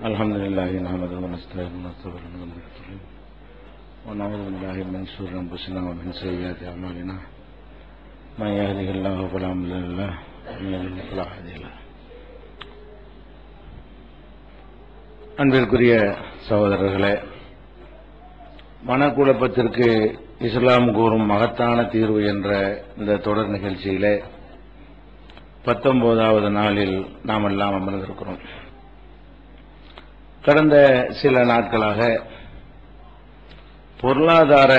الحمد لله نحمده ونستعينه ونستغفره ونعوذ بالله من شرور انفسنا ومن سيئات اعمالنا من يهده الله فلا مضل له ومن يضلل فلا هادي له. அன்பிற்குரிய சகோதரர்களே, மனக்குழப்பத்திற்கு இஸ்லாம் கூறும் மகத்தான தீர்வு என்ற இந்த தொடர் நிகழ்ச்சியிலே 19வது நாளில் நாம் எல்லாம் அமர்ந்திருக்கிறோம். கடந்த சில நாட்களாக பொருளாதார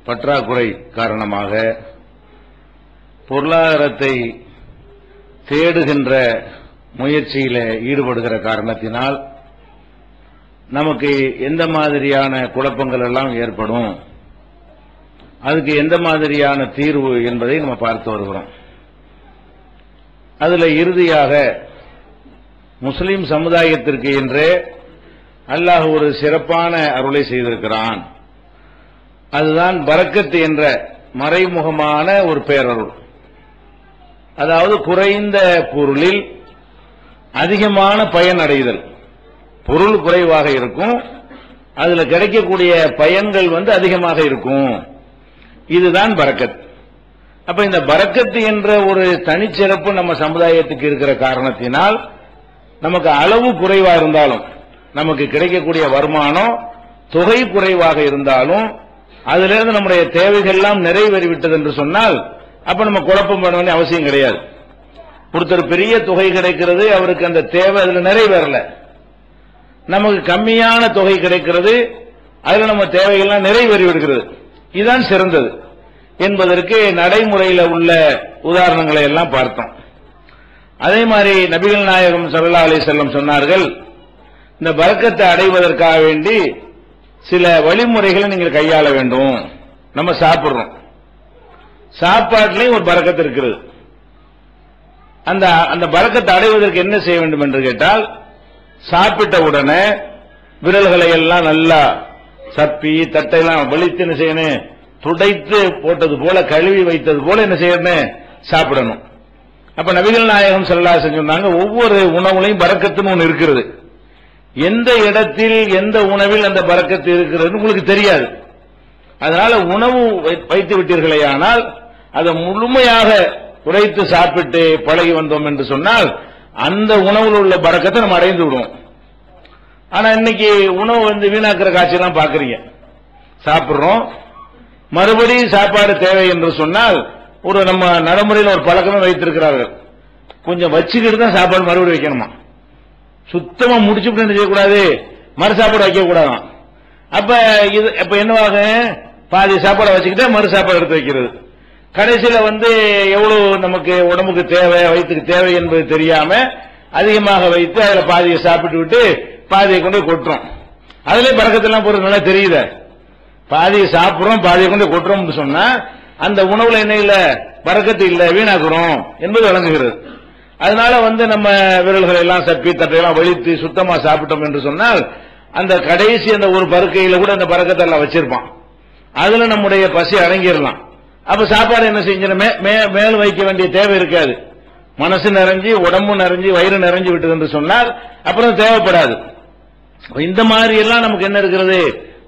பற்றாக்குறை காரணமாக பொருளாதாரத்தை தேடுகின்ற முயற்சியில் ஈடுபடுகிற காரணத்தினால் நமக்கு எந்த மாதிரியான குழப்பங்கள் எல்லாம் ஏற்படும், அதுக்கு எந்த மாதிரியான தீர்வு என்பதை நம்ம பார்த்து வருகிறோம். அதுல இறுதியாக முஸ்லிம் சமுதாயத்திற்கு என்றே அல்லாஹ் ஒரு சிறப்பான அருளை செய்திருக்கிறான். அதுதான் பரக்கத் என்ற மறைமுகமான ஒரு பேரருள். அதாவது குறைந்த பொருளில் அதிகமான பயன் அடைதல். பொருள் குறைவாக இருக்கும், அதுல கிடைக்கக்கூடிய பயன்கள் அதிகமாக இருக்கும். இதுதான் பரக்கத். அப்ப இந்த பரக்கத் என்ற ஒரு தனிச்சிறப்பு நம்ம சமுதாயத்துக்கு இருக்கிற காரணத்தினால் நமக்கு அளவு குறைவா இருந்தாலும், நமக்கு கிடைக்கக்கூடிய வருமானம் தொகை குறைவாக இருந்தாலும், அதிலிருந்து நம்முடைய தேவைகள் எல்லாம் நிறைவேறிவிட்டது என்று சொன்னால் அப்ப நம்ம குழப்பம் பண்ண வேண்டிய அவசியம் கிடையாது. ஒருத்தர் பெரிய தொகை கிடைக்கிறது, அவருக்கு அந்த தேவை அதுல நிறைவேறல. நமக்கு கம்மியான தொகை கிடைக்கிறது, அதுல நம்ம தேவைகள்லாம் நிறைவேறி விடுகிறது. இதுதான் சிறந்தது என்பதற்கு நடைமுறையில் உள்ள உதாரணங்களை எல்லாம் பார்த்தோம். அதே மாதிரி நபிகள் நாயகம் ஸல்லல்லாஹு அலைஹி வஸல்லம் சொன்னார்கள், இந்த பரக்கத்தை அடைவதற்காக வேண்டி சில வழிமுறைகளை நீங்கள் கையாள வேண்டும். நம்ம சாப்பிடுறோம், சாப்பாட்டிலையும் ஒரு பரக்கத்து இருக்கிறது. அந்த பரக்கத்தை அடைவதற்கு என்ன செய்ய வேண்டும் என்று கேட்டால், சாப்பிட்ட உடனே விரல்களை எல்லாம் நல்லா சப்பி தட்டையெல்லாம் வலித்து என்ன செய்யணும், துடைத்து போட்டது போல கழுவி வைத்தது போல என்ன செய்யணும், சாப்பிடணும். அப்ப நபிகள் நாயகம் ஸல்லல்லாஹு அலைஹி வஸல்லம் சொன்னாங்க, ஒவ்வொரு உணவுலையும் பரக்கத்துன்னு ஒன்று இருக்கிறது. எந்த இடத்தில் எந்த உணவில் அந்த பரக்கத்து இருக்கிறது உங்களுக்கு தெரியாது. அதனால உணவு வைத்து விட்டீர்களேயானால் அதை முழுமையாக குறைத்து சாப்பிட்டு பழகி வந்தோம் என்று சொன்னால் அந்த உணவில் உள்ள பரக்கத்தை நம்ம அடைந்து விடுவோம். ஆனா இன்னைக்கு உணவு வீணாக்குற காட்சியெல்லாம் பாக்குறீங்க. சாப்பிடுறோம், மறுபடியும் சாப்பாடு தேவை என்று சொன்னால் ஒரு நம்ம நடைமுறையில் ஒரு பழக்கமே வைத்திருக்கிறார்கள், கொஞ்சம் வச்சுக்கிட்டு தான் சாப்பாடு மறுபடியும் வைக்கணுமா. சுத்தமா முடிச்சுட்டு என்ன செய்யக்கூடாது, மறு சாப்பாடு வைக்க கூடாதான். அப்ப என்னவாக, பாதி சாப்பாடை வச்சுக்கிட்டே மறு சாப்பாடு எடுத்து வைக்கிறது. கடைசியில எவ்வளவு நமக்கு உடம்புக்கு தேவை, வயிற்றுக்கு தேவை என்பது தெரியாம அதிகமாக வைத்து அதுல பாதியை சாப்பிட்டு விட்டு பாதியை கொண்டு கொட்டுறோம். அதுல பறக்கத்தெல்லாம் போறது நல்லா தெரியுது. பாதியை சாப்பிடுறோம், பாதியை கொண்டு கொட்டுறோம் சொன்னா அந்த உணவுல என்ன இல்ல, பறக்கத்து இல்ல, வீணாக்குறோம் என்பது விளங்குகிறது. அதனால நம்ம விரல்களை எல்லாம் சப்பி தட்டையெல்லாம் வலித்து சுத்தமா சாப்பிட்டோம் என்று சொன்னால் அந்த கடைசி அந்த ஒரு பருக்கையில கூட அந்த பறக்கத்தை எல்லாம் வச்சிருப்பான், அதுல நம்முடைய பசி அடங்கிடலாம். அப்ப சாப்பாடு என்ன செஞ்சிடும், மேல் வைக்க வேண்டிய தேவை இருக்காது. மனசு நிறைஞ்சு உடம்பு நிறைஞ்சு வயிறு நிறைஞ்சு விட்டது என்று சொன்னால் அப்புறம் தேவைப்படாது. இந்த மாதிரி எல்லாம் நமக்கு என்ன இருக்கிறது,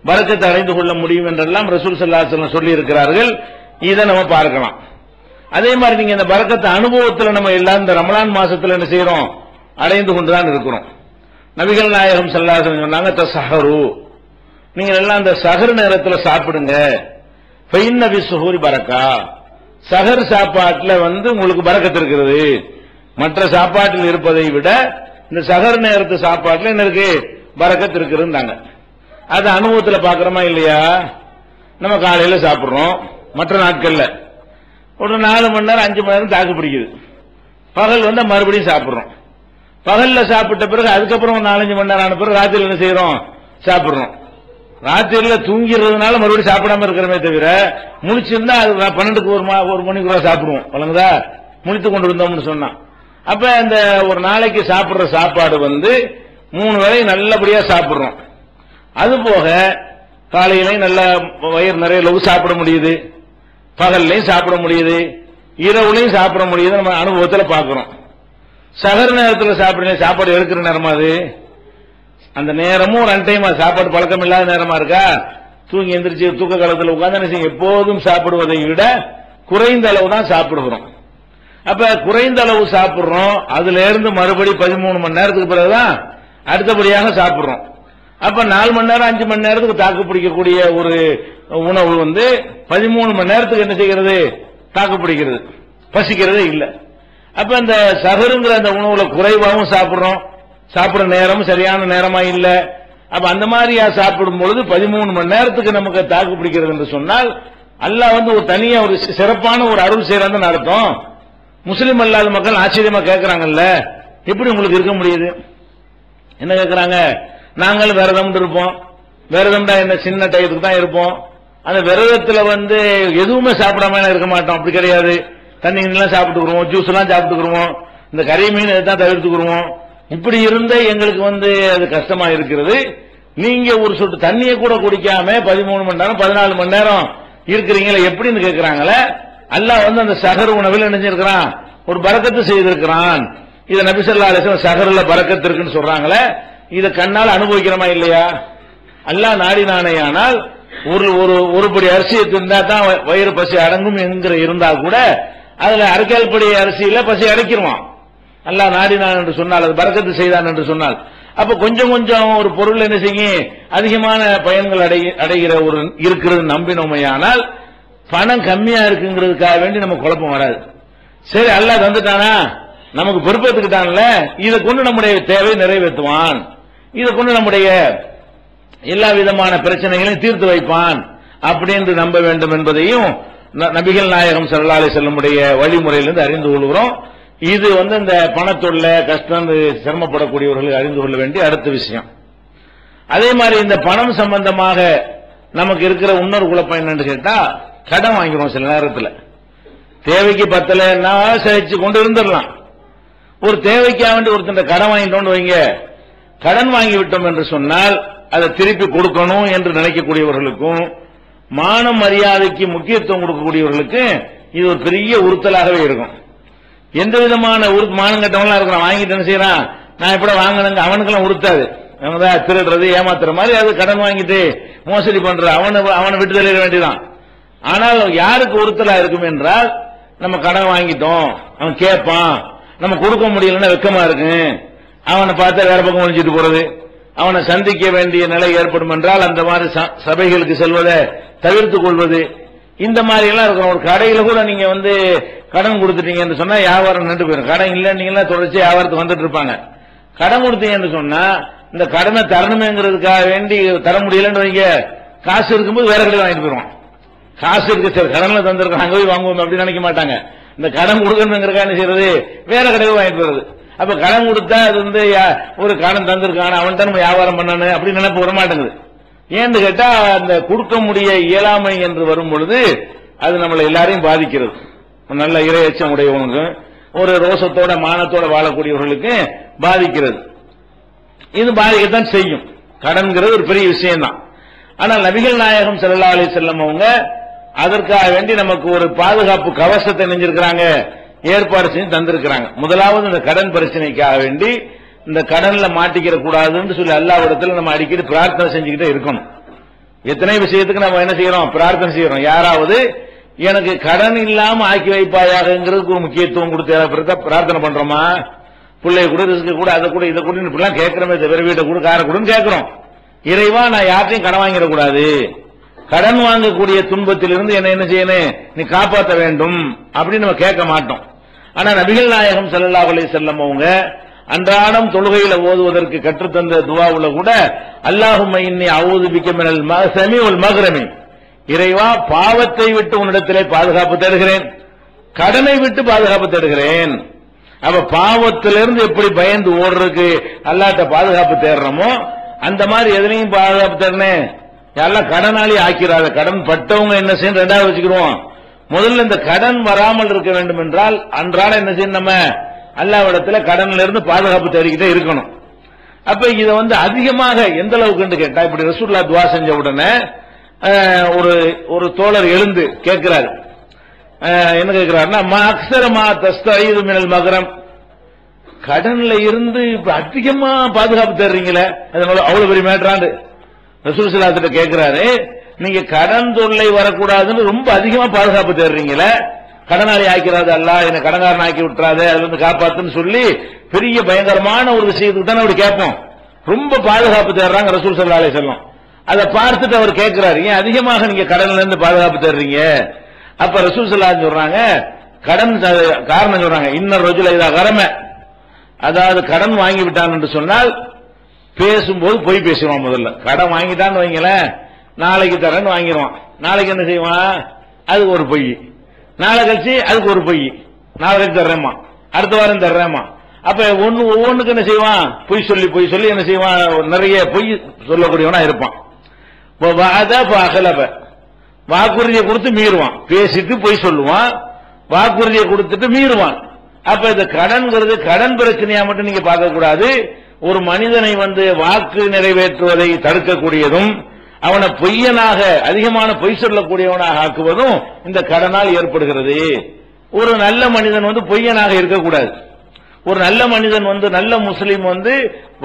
பரக்கத்தை அடைந்து கொள்ள முடியும் என்றெல்லாம் ரசூல் ஸல்லல்லாஹு அலைஹி வஸல்லம் சொல்லி இருக்கிறார்கள். இதை நம்ம பார்க்கலாம். அதே மாதிரி நீங்க இந்த பரக்கத்தை அனுபவத்தில் நம்ம எல்லாம் இந்த ரமலான் மாசத்துல என்ன செய்யறோம், அடைந்து கொண்டுதான் இருக்கிறோம். நபிகள் நாயகம் ஸல்லல்லாஹு அலைஹி வஸல்லம் சொன்னாங்க, தஸஹரு, நீங்க எல்லாம் இந்த சஹர் நேரத்தில் சாப்பிடுங்க. ஃபைன்ன பிஸ்ஸுஹூரி பரக்கா, சஹர் சாப்பாட்டுல உங்களுக்கு பரக்கத்து இருக்கிறது. மற்ற சாப்பாட்டில் இருப்பதை விட இந்த சஹர் நேரத்து சாப்பாட்டுல என்ன இருக்கு, பரக்கத்து இருக்குதுன்னாங்க. அது அனுபவத்தில் பாக்குறோமா இல்லையா? நம்ம காலையில சாப்பிடுறோம், மற்ற நாட்கள்ல ஒரு 4 மணி நேரம் 5 மணி நேரம் தாக்கு பிடிக்குது. பகல் மறுபடியும் சாப்பிடுறோம். பகல்ல சாப்பிட்ட பிறகு அதுக்கப்புறம் 4-5 மணி நேரம் ஆன பிறகு ராத்திரியில் என்ன செய்யறோம், சாப்பிடுறோம். ராத்திரியில தூங்கிறதுனால மறுபடியும் சாப்பிடாம இருக்கிறமே தவிர முழிச்சிருந்தா அது 12க்கு ஒரு மணிக்குள்ள சாப்பிடுவோம். வழங்குதா, முழித்து கொண்டு இருந்தோம்னு சொன்னா. அப்ப இந்த ஒரு நாளைக்கு சாப்பிடுற சாப்பாடு 3 வேளை நல்லபடியா சாப்பிடுறோம். அது போக காலையிலையும் நல்ல வயிறு நிறைய லவு சாப்பிட முடியுது, பகல்லையும் சாப்பிட முடியுது, இரவுலையும் சாப்பிட முடியுது. நம்ம அனுபவத்தில் பார்க்கிறோம். சகர் நேரத்தில் சாப்பிடுங்க, சாப்பாடு எடுக்கிற நேரமா அது? அந்த நேரமும் ஒரு அன்டைமா சாப்பாடு பழக்கம் இல்லாத நேரமா இருக்கா? தூங்கி எந்திரிச்சு தூக்க காலத்தில் உட்கார்ந்து எப்போதும் சாப்பிடுவதை விட குறைந்த அளவு தான் சாப்பிடுகிறோம். அப்ப குறைந்த அளவு சாப்பிடுறோம், அதுல இருந்து மறுபடி 13 மணி நேரத்துக்கு பிறகுதான் அடுத்தபடியாக சாப்பிடுறோம். அப்ப 4 மணி நேரம் 5 மணி நேரத்துக்கு தாக்கு பிடிக்கக்கூடிய ஒரு உணவு 13 மணி நேரத்துக்கு என்ன செய்கிறது? தாக்கு பிடிக்கிறது, பசிக்கிறதே இல்லை. அப்ப இந்த சஹருங்கிற அந்த உணவுல குறைவாகவும் சாப்பிடுறோம், சாப்பிடுற நேரம் சரியான நேரமா இல்ல. அப்ப அந்த மாதிரியா சாப்பிடும் பொழுது 13 மணி நேரத்துக்கு நமக்கு தாக்கு பிடிக்கிறது என்று சொன்னால் அல்லாஹ் ஒரு தனியா ஒரு சிறப்பான ஒரு அருள் செய்யறான்னு அர்த்தம். முஸ்லிம் அல்லாத மக்கள் ஆச்சரியமா கேட்கிறாங்கல்ல, எப்படி உங்களுக்கு இருக்க முடியுது? என்ன கேட்கிறாங்க? நாங்கள் விரதம் இருப்போம், விரதம்டா என்ன சின்ன டயத்துக்கு தான் இருப்போம், அந்த விரதத்துல எதுவுமே சாப்பிடாம இருக்க மாட்டோம். அப்படி கிடையாது, தண்ணி எல்லாம் சாப்பிட்டுக்கிறோம், ஜூஸ் எல்லாம் சாப்பிட்டுக்கிறோம், இந்த கறி மீன் தான் தவிர்த்துக்கிறோம். இப்படி இருந்த எங்களுக்கு அது கஷ்டமா இருக்கிறது. நீங்க ஒரு சொட்டு தண்ணியை கூட குடிக்காம 13 மணி நேரம் 14 மணி நேரம் இருக்கிறீங்களா எப்படின்னு கேட்கிறாங்களே. அல்லாஹ் அந்த சஹர் உணவில் நினைஞ்சிருக்கிறான், ஒரு பரக்கத்து செய்திருக்கிறான். இத நபி ஸல்லல்லாஹு அலைஹி வஸல்லம் சஹர்ல பரக்கத்து இருக்குன்னு சொல்றாங்களே, இத கண்ணால் அனுபவிக்கிறோமா இல்லையா? அல்லாஹ் நாடினானேயானால் ஒரு படி அரிசியை தின்றா தான் வயிறு பசி அடங்கும் என்கிற இருந்தா கூட அதுல அரைக்கால் படி அரிசியில பசி அடைக்கிடுவான். அல்லாஹ் நாடினான் என்று சொன்னால், அது பரக்கத்து செய்தான் என்று சொன்னால், அப்ப கொஞ்சம் கொஞ்சம் ஒரு பொருள் என்ன செய்யும், அதிகமான பயன்கள் அடைகிற ஒரு இருக்கிறது நம்பினோமையானால் பணம் கம்மியா இருக்குங்கிறதுக்காக வேண்டி நமக்கு குழப்பம் வராது. சரி, அல்லாஹ் தந்துட்டானா, நமக்கு பொறுப்பேற்றுக்கிட்டான்ல, இதை கொண்டு நம்முடைய தேவை நிறைவேற்றுவான், இதை கொண்டு நம்முடைய எல்லா விதமான பிரச்சனைகளையும் தீர்த்து வைப்பான் அப்படின்னு நம்ப வேண்டும் என்பதையும் நபிகள் நாயகம் ஸல்லல்லாஹு அலைஹி வஸல்லம் வழிமுறையிலிருந்து அறிந்து கொள்கிறோம். இது இந்த பணத்தொல்ல கஷ்டம் சிரமப்படக்கூடியவர்கள் அறிந்து கொள்ள வேண்டிய அடுத்த விஷயம். அதே மாதிரி இந்த பணம் சம்பந்தமாக நமக்கு இருக்கிற இன்னொரு குழப்பம் என்னன்னு கேட்டா, கடன் வாங்கிறோம். சில நேரத்தில் தேவைக்கு பத்தலைன்னா சகிச்சு கொண்டு இருந்துடலாம். ஒரு தேவைக்காக வேண்டி ஒருத்தர் கடன் வாங்கிட்டோம்னு வைங்க, கடன் வாங்கி விட்டோம் என்று சொன்னால் அதை திருப்பி கொடுக்கணும் என்று நினைக்கக்கூடியவர்களுக்கும் மான மரியாதைக்கு முக்கியத்துவம் கொடுக்கக்கூடியவர்களுக்கு இது ஒரு பெரிய உறுத்தலாகவே இருக்கும். எந்த விதமான மானம் கட்டவங்களாம் இருக்கிறான், வாங்கிட்டு என்ன செய்யறான், நான் எப்பட வாங்கினங்க அவனுக்கெல்லாம் உறுத்தாது. திருடுறது ஏமாத்துற மாதிரி அது கடன் வாங்கிட்டு மோசடி பண்ற அவனை விட்டு தெளிய வேண்டியதான். ஆனால் யாருக்கு உறுத்தலா இருக்கும் என்றால், நம்ம கடன் வாங்கிட்டோம், அவன் கேட்பான், நம்ம கொடுக்க முடியலன்னா வெக்கமா இருக்கு, அவனை பார்த்தா வேற பக்கம் ஒழிஞ்சிட்டு போறது, அவனை சந்திக்க வேண்டிய நிலை ஏற்படும் என்றால் அந்த மாதிரி சபைகளுக்கு செல்வதை தவிர்த்துக் கொள்வது, இந்த மாதிரி எல்லாம் இருக்கிறோம். ஒரு கடையில கூட நீங்க கடன் கொடுத்துட்டீங்கன்னு சொன்னா வியாபாரம் நின்று போயிடும். கடன் இல்ல நீங்களா தொடர்ச்சி வியாபாரத்துக்கு வந்துட்டு இருப்பாங்க. கடன் கொடுத்தீங்கன்னு சொன்னா இந்த கடனை தரணுமேங்கிறதுக்காக வேண்டி தர முடியலன்னு வைங்க, காசு இருக்கும்போது வேற கடையில் வாங்கிட்டு போயிருவான். காசு இருக்கு சரி, கடன்ல தந்திருக்கோம் அங்க போய் வாங்குவோம் அப்படின்னு நினைக்க மாட்டாங்க. இந்த கடன் கொடுக்கணுங்கிறக்கா என்ன செய்யறது, வேற கடையில் வாங்கிட்டு போறது. அப்ப கடன் கொடுத்தா அது ஒரு கடன் தந்திருக்கான அவன் தான் நம்ம வியாபாரம் பண்ணணும் அப்படின்னு நினைப்பு வர மாட்டேங்குது. ஏன்னு கேட்டா, அந்த கொடுக்க முடிய இயலாமை என்று வரும் பொழுது அது நம்மளை எல்லாரையும் பாதிக்கிறது. நல்ல இரையச்சம் உடையவங்க, ஒரு ரோசத்தோட மானத்தோட வாழக்கூடியவர்களுக்கு பாதிக்கிறது. இது பாதிக்கத்தான் செய்யும். கடன்கிறது ஒரு பெரிய விஷயம் தான். ஆனால் நபிகள் நாயகம் ஸல்லல்லாஹு அலைஹி வஸல்லம் அவங்க அதற்காக வேண்டி நமக்கு ஒரு பாதுகாப்பு கவசத்தை நெஞ்சிருக்கிறாங்க, ஏற்பாடு செஞ்சு தந்திருக்கிறாங்க. முதலாவது இந்த கடன் பிரச்சனைக்காக வேண்டி இந்த கடன்ல மாட்டிக்கிற கூடாதுன்னு சொல்லி அல்லாஹ்விடத்தில் நம்ம அடிக்கடி பிரார்த்தனை செஞ்சுக்கிட்டே இருக்கணும். எத்தனை விஷயத்துக்கு நம்ம என்ன செய்யறோம், பிரார்த்தனை செய்யறோம். யாராவது எனக்கு கடன் இல்லாம ஆக்கி வைப்பாயாங்கிறதுக்கு ஒரு முக்கியத்துவம் கொடுத்து பிரார்த்தனை பண்றோமா? பிள்ளைய கூட ரிஸ்க் கூட அதை கூட இதை கூட இப்படிலாம் கேட்கிறோமே தவிர வீட்டை கூட காரை கூடன்னு கேட்கிறோம். இறைவா நான் யார்ட்டையும் கடன் வாங்கிடக்கூடாது, கடன் வாங்கக்கூடிய துன்பத்திலிருந்து என்ன செய்யணும், நீ காப்பாற்ற வேண்டும் அப்படின்னு நம்ம கேட்க மாட்டோம். ஆனா நபிகள் நாயகம் ஸல்லல்லாஹு அலைஹி வஸல்லம் அவங்க அன்றாடம் தொழுகையில ஓதுவதற்கு கற்றுத்தந்த துஆவுல கூட அல்லாஹும்ம இன்னி அஊது பிக மினல் மஹ்ஸமி வல் மக்ரமி, இறைவா பாவத்தை விட்டு உன்னிடத்திலே பாதுகாப்பு தேடுகிறேன், கடனை விட்டு பாதுகாப்பு தேடுகிறேன். அப்ப பாவத்திலிருந்து எப்படி பயந்து ஓடுறதுக்கு அல்லாஹ்ட்ட பாதுகாப்பு தேடுறோமோ அந்த மாதிரி எதுலையும் பாதுகாப்பு தேடணும். எல்லாம் கடனாளி ஆக்கிறாத, கடன் பட்டவங்க என்ன செய்யணும் ரெண்டாவது வச்சுக்கிறோம். முதல்ல இந்த கடன் வராமல் இருக்க வேண்டும் என்றால் அன்றாட என்ன செய்யணும், நம்ம அல்லாஹ்விடத்துல கடன்ல இருந்து பாதுகாப்பு தேடிக்கிட்டே இருக்கணும். அப்ப இத அதிகமாக எந்த அளவுக்கு கேட்டா, இப்படி ரசூலுல்லாஹ் துஆ செஞ்ச உடனே ஒரு தோழர் எழுந்து கேட்கிறார். என்ன கேட்கிறாருன்னா, மா அக்ஸர மா தஸ்தஈது மினல் மக்ரம், கடன்ல இருந்து இப்ப அதிகமா பாதுகாப்பு தர்றீங்களே, அதனால அவ்வளவு பெரிய மேட்டராண்டு ரசூல் ஸல்லல்லாஹு அலைஹி வஸல்லம் கேட்கிறாரு. நீங்க கடன் தொல்லை வரக்கூடாதுன்னு ரொம்ப அதிகமா பாதுகாப்பு தர்றீங்களே, கடனாளி ஆக்கிறாது அல்லாஹ், என்ன கடன்காரன் ஆக்கி விட்டுறாதே, அதுல இருந்து காப்பாத்துன்னு சொல்லி பெரிய பயங்கரமான ஒரு விஷயத்துக்கு தானே அப்படி கேட்போம். ரொம்ப பாதுகாப்பு தேடுறாங்க ரசூல் ஸல்லல்லாஹு அலைஹி வஸல்லம். அதை பார்த்துட்டு அவர் கேட்கிறாரு, ஏன் அதிகமாக நீங்க கடன்ல இருந்து பாதுகாப்பு தர்றீங்க? அப்ப ரசூல் ஸல்லல்லாஹு அலைஹி வஸல்லம் சொல்றாங்க, கடன் காரணம் சொல்றாங்க, இன்னர் ரஜுல இதா கரம, அதாவது கடன் வாங்கி விட்டான் என்று சொன்னால் பேசும்போது பொய் பேசுவான். முதல்ல கடன் வாங்கிட்டான்னு வைங்களேன், நாளைக்கு தரேன்னு வாங்கிடுவான். நாளைக்கு என்ன செய்வான், அதுக்கு ஒரு பொய். நாளை கழிச்சு அதுக்கு ஒரு பொய், நாளைக்கு தர்றேம்மா, அடுத்த வாரம் தர்றேம்மா. அப்ப ஒவ்வொன்றுக்கு என்ன செய்வான், பொய் சொல்லி என்ன செய்வான், நிறைய பொய் சொல்லக்கூடியவனா இருப்பான். வாக்குறுதியை கொடுத்து மீறுவான், பேசிட்டு பொய் சொல்லுவான், வாக்குறுதியை கொடுத்துட்டு மீறுவான். அப்ப இந்த கடன்கிறது கடன் பிரச்சனையா மட்டும் நீங்க பார்க்க கூடாது. ஒரு மனிதனை வாக்கு நிறைவேற்றுவதை தடுக்கக்கூடியதும் அவனை பொய்யனாக அதிகமான பொய் சொல்லக்கூடியவனாக ஆக்குவதும் இந்த கடனால் ஏற்படுகிறது. ஒரு நல்ல மனிதன் பொய்யனாக இருக்கக்கூடாது. ஒரு நல்ல மனிதன் நல்ல முஸ்லீம்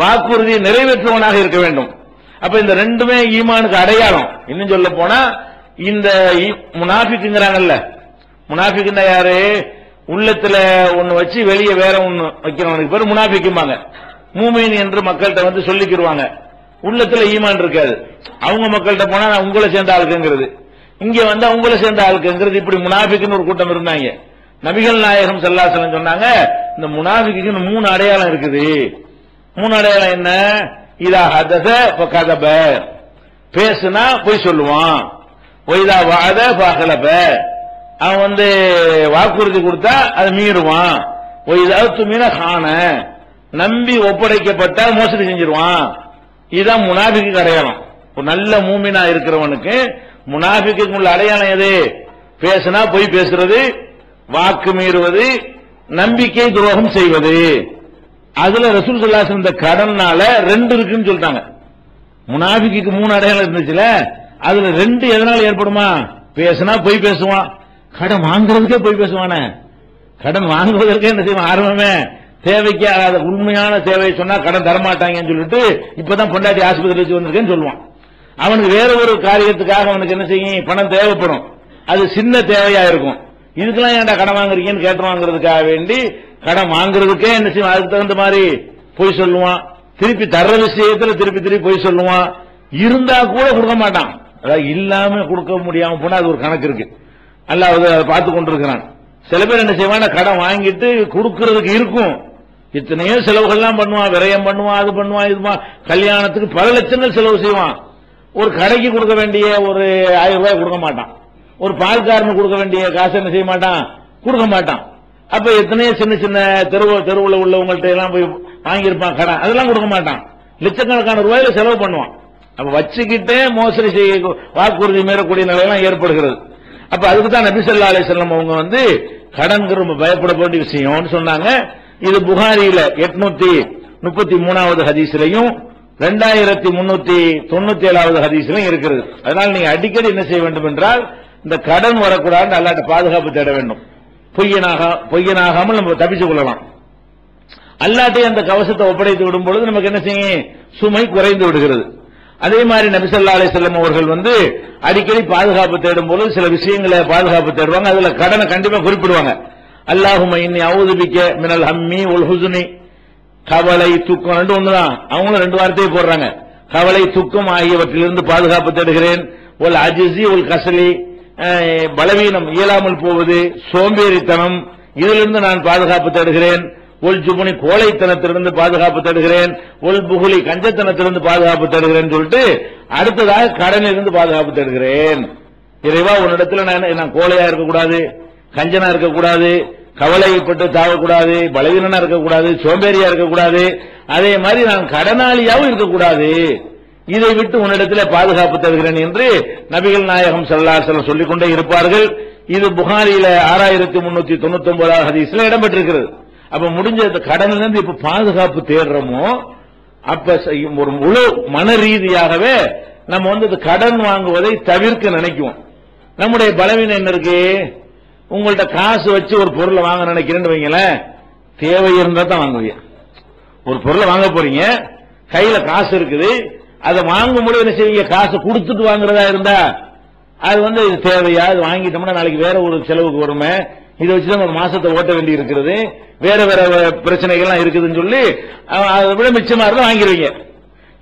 வாக்குறுதியை நிறைவேற்றுவனாக இருக்க வேண்டும். அப்ப இந்த ரெண்டுமே ஈமானுக்கு அடையாளம். இன்னும் சொல்ல போனா இந்த முனாஃபிக்குங்கறாங்கல்ல, முனாஃபிக்குன்னா யாரு, உள்ளத்துல ஒண்ணு வச்சு வெளியே வேற ஒண்ணு வைக்கிறவனுக்கு பேர் முனாஃபிக்கும்பாங்க. மூமின் என்று மக்கள்கிட்ட சொல்லிக்கிடுவாங்க, உள்ளத்துல ஈமான் இருக்காது. அவங்க மக்கள்கிட்ட போனா நான் உங்களை சேர்ந்த ஆளுக்குங்கிறது, இங்க உங்களை சேர்ந்த ஆளுக்குங்கிறது, இப்படி முனாஃபிக்குன்னு ஒரு கூட்டம் இருந்தாங்க. நபிகள் நாயகம் ஸல்லல்லாஹு அலைஹி வஸல்லம் சொன்னாங்க, இந்த முனாஃபிக்கு 3 அடையாளம் இருக்குது. 3 அடையாளம் என்ன, இதா ஹதஸ ஃபகதப, பேசுனா பொய் சொல்லுவான். ஒய்தா வஅத ஃபஅஹலப, அவன் வாக்குறுதி கொடுத்தா அதை மீறுவான். ஒய்தா துமின கான, நம்பி ஒப்படைக்கப்பட்டால் மோசடி செஞ்சிருவான். இதுதான் முனாஃபிக்கு அடையாளம். ஒரு நல்ல மூமினா இருக்கிறவனுக்கு முனாஃபிக்கு உள்ள அடையாளம் எது, பேசுனா பொய் பேசுறது, வாக்கு மீறுவது, நம்பிக்கை துரோகம் செய்வது. அதுல ரசூல் ஸல்லல்லாஹு அலைஹி வஸல்லம் இந்த கடன்னால 2 இருக்குன்னு சொல்லிட்டாங்க. முனாஃபிக்கு 3 அடையாளம் இருந்துச்சுல, அதுல 2 எதனால ஏற்படுமா, பேசுனா பொய் பேசுவான், கடன் வாங்குறதுக்கே பொய் பேசுவானே, கடன் வாங்குவதற்கே என்ன செய்வான், ஆர்வமே தேவைக்கு உண்மையான தேவையை சொன்னா கடன் தரமாட்டாங்கன்னு சொல்லிட்டு இப்பதான் பொண்டாட்டி ஆஸ்பத்திரி வச்சு வந்திருக்கேன்னு சொல்லுவான். அவனுக்கு வேற ஒரு காரியத்துக்காக அவனுக்கு என்ன செய்யும், பணம் தேவைப்படும், அது சின்ன தேவையா இருக்கும். இதுக்கெல்லாம் ஏன்டா கடன் வாங்குறீங்கன்னு கேட்டுவாங்கிறதுக்காக வேண்டி கடன் வாங்குறதுக்கே என்ன செய்வான், அதுக்கு தகுந்த மாதிரி பொய் சொல்லுவான். திருப்பி தர்ற விஷயத்துல திருப்பி பொய் சொல்லுவான். இருந்தா கூட கொடுக்க மாட்டான். அதாவது இல்லாம கொடுக்க முடியாம போனா அது ஒரு கணக்கு இருக்கு, அல்லாஹ் அதை பார்த்து கொண்டிருக்கிறான். சில பேர் என்ன செய்வான், கடன் வாங்கிட்டு கொடுக்கறதுக்கு இருக்கும், இத்தனையோ செலவுகள்லாம் பண்ணுவான், விரயம் பண்ணுவான், அது பண்ணுவான், இது கல்யாணத்துக்கு பல லட்சங்கள் செலவு செய்வான். ஒரு கடைக்கு கொடுக்க வேண்டிய ஒரு 1000 ரூபாய் கொடுக்க மாட்டான். ஒரு பால்காரனுக்கு கொடுக்க வேண்டிய காசு என்ன செய்ய மாட்டான், கொடுக்க மாட்டான். அப்ப எத்தனையோ சின்ன சின்ன தெருவில் உள்ளவங்கள்ட்ட எல்லாம் போய் வாங்கியிருப்பான் கடன், அதெல்லாம் கொடுக்க மாட்டான். லட்சக்கணக்கான ரூபாயில செலவு பண்ணுவான். அப்ப வச்சுக்கிட்டே மோசடி செய்ய வாக்குறுதி மீறக்கூடிய நிலையெல்லாம் ஏற்படுகிறது. அப்ப அதுக்கு தான் நபி ஸல்லல்லாஹு அலைஹி வஸல்லம் அவங்க கடன்கிற ரொம்ப பயப்பட வேண்டிய விஷயம்னு சொன்னாங்க. இது புகாரியில 833வது ஹதீஸ்லயும் 2397வது ஹதீஸ்லயும் இருக்கிறது. அதனால நீங்க அடிக்கடி என்ன செய்ய வேண்டும் என்றால், இந்த கடன் வரக்கூடாது அல்லாஹ்ட்ட பாதுகாப்பு தேட வேண்டும். பொய்யனாகாமல் நம்ம தப்பிச்சுக் கொள்ளலாம். அல்லாஹ்ட்டே அந்த கவசத்தை ஒப்படைத்து விடும் பொழுது நமக்கு என்ன செய்யும், சுமை குறைந்து விடுகிறது. அதே மாதிரி நபி ஸல்லல்லாஹு அலைஹி வஸல்லம் அவர்கள் அடிக்கடி பாதுகாப்பு தேடும் பொழுது சில விஷயங்களை பாதுகாப்பு தேடுவாங்க. அதுல கடனை கண்டிப்பா குறிப்பிடுவாங்க. அல்லாஹும்ம இன்னி அஊது பிக்க மினல் ஹம்மி வல் ஹுஸ்னி, கவலை துக்கம் ரெண்டு ஒண்ணுதான், அவங்களும் 2 வார்த்தையை போடுறாங்க. கவலை துக்கம் ஆகியவற்றிலிருந்து பாதுகாப்பு தேடுகிறேன். ஒல் அஜிஸி ஒல் கசலி, பலவீனம் இயலாமல் போவது, சோம்பேறித்தனம், இதிலிருந்து நான் பாதுகாப்பு தேடுகிறேன். ஒல் ஜுபுனி கோழைத்தனத்திலிருந்து பாதுகாப்பு தேடுகிறேன். ஒல் புகுலி கஞ்சத்தனத்திலிருந்து பாதுகாப்பு தேடுகிறேன் சொல்லிட்டு அடுத்ததாக கடனிலிருந்து பாதுகாப்பு தேடுகிறேன். இறைவா உன்னிடத்துல நான் கோழையா இருக்கக்கூடாது, கஞ்சனா இருக்கக்கூடாது, கவலைப்பட்டு தாவக்கூடாது, பலவீனனா இருக்கக்கூடாது, சோம்பேறியா இருக்கக்கூடாது, அதே மாதிரி நான் கடனாளியாவும் இருக்கக்கூடாது, இதை விட்டு உன்னிடத்துல பாதுகாப்பு தருகிறேன் என்று நபிகள் நாயகம் ஸல்லல்லாஹு அலைஹி வஸல்லம் சொல்லிக் கொண்டே இருப்பார்கள். இது புகாரியில 6399வது ஹதீஸ்ல இடம்பெற்றிருக்கிறது. அப்ப முடிஞ்ச கடன்ல இருந்து இப்ப பாதுகாப்பு தேடுறோமோ, அப்ப ஒரு முழு மன ரீதியாகவே நம்ம கடன் வாங்குவதை தவிர்க்க நினைக்குவோம். நம்முடைய பலவீனம் என்ன இருக்கு, உங்கள்ட்ட காசு வச்சு ஒரு பொருளை வாங்க நினைக்கிறேன்னு வைங்களேன், தேவை இருந்தா தான் வாங்குவீங்க. ஒரு பொருளை வாங்க போறீங்க, கையில காசு இருக்குது, அதை வாங்கும் பொழுது என்ன செய்வீங்க? காசு கொடுத்துட்டு வாங்குறதா இருந்தா அது இது தேவையா? அது வாங்கிட்டோம்னா நாளைக்கு வேற ஒரு செலவுக்கு வருமே, இதை வச்சுதான் ஒரு மாசத்தை ஓட்ட வேண்டி இருக்கிறது, வேற வேற பிரச்சனைகள்லாம் இருக்குதுன்னு சொல்லி அதை விட மிச்சமா இருந்தா வாங்கிடுவீங்க.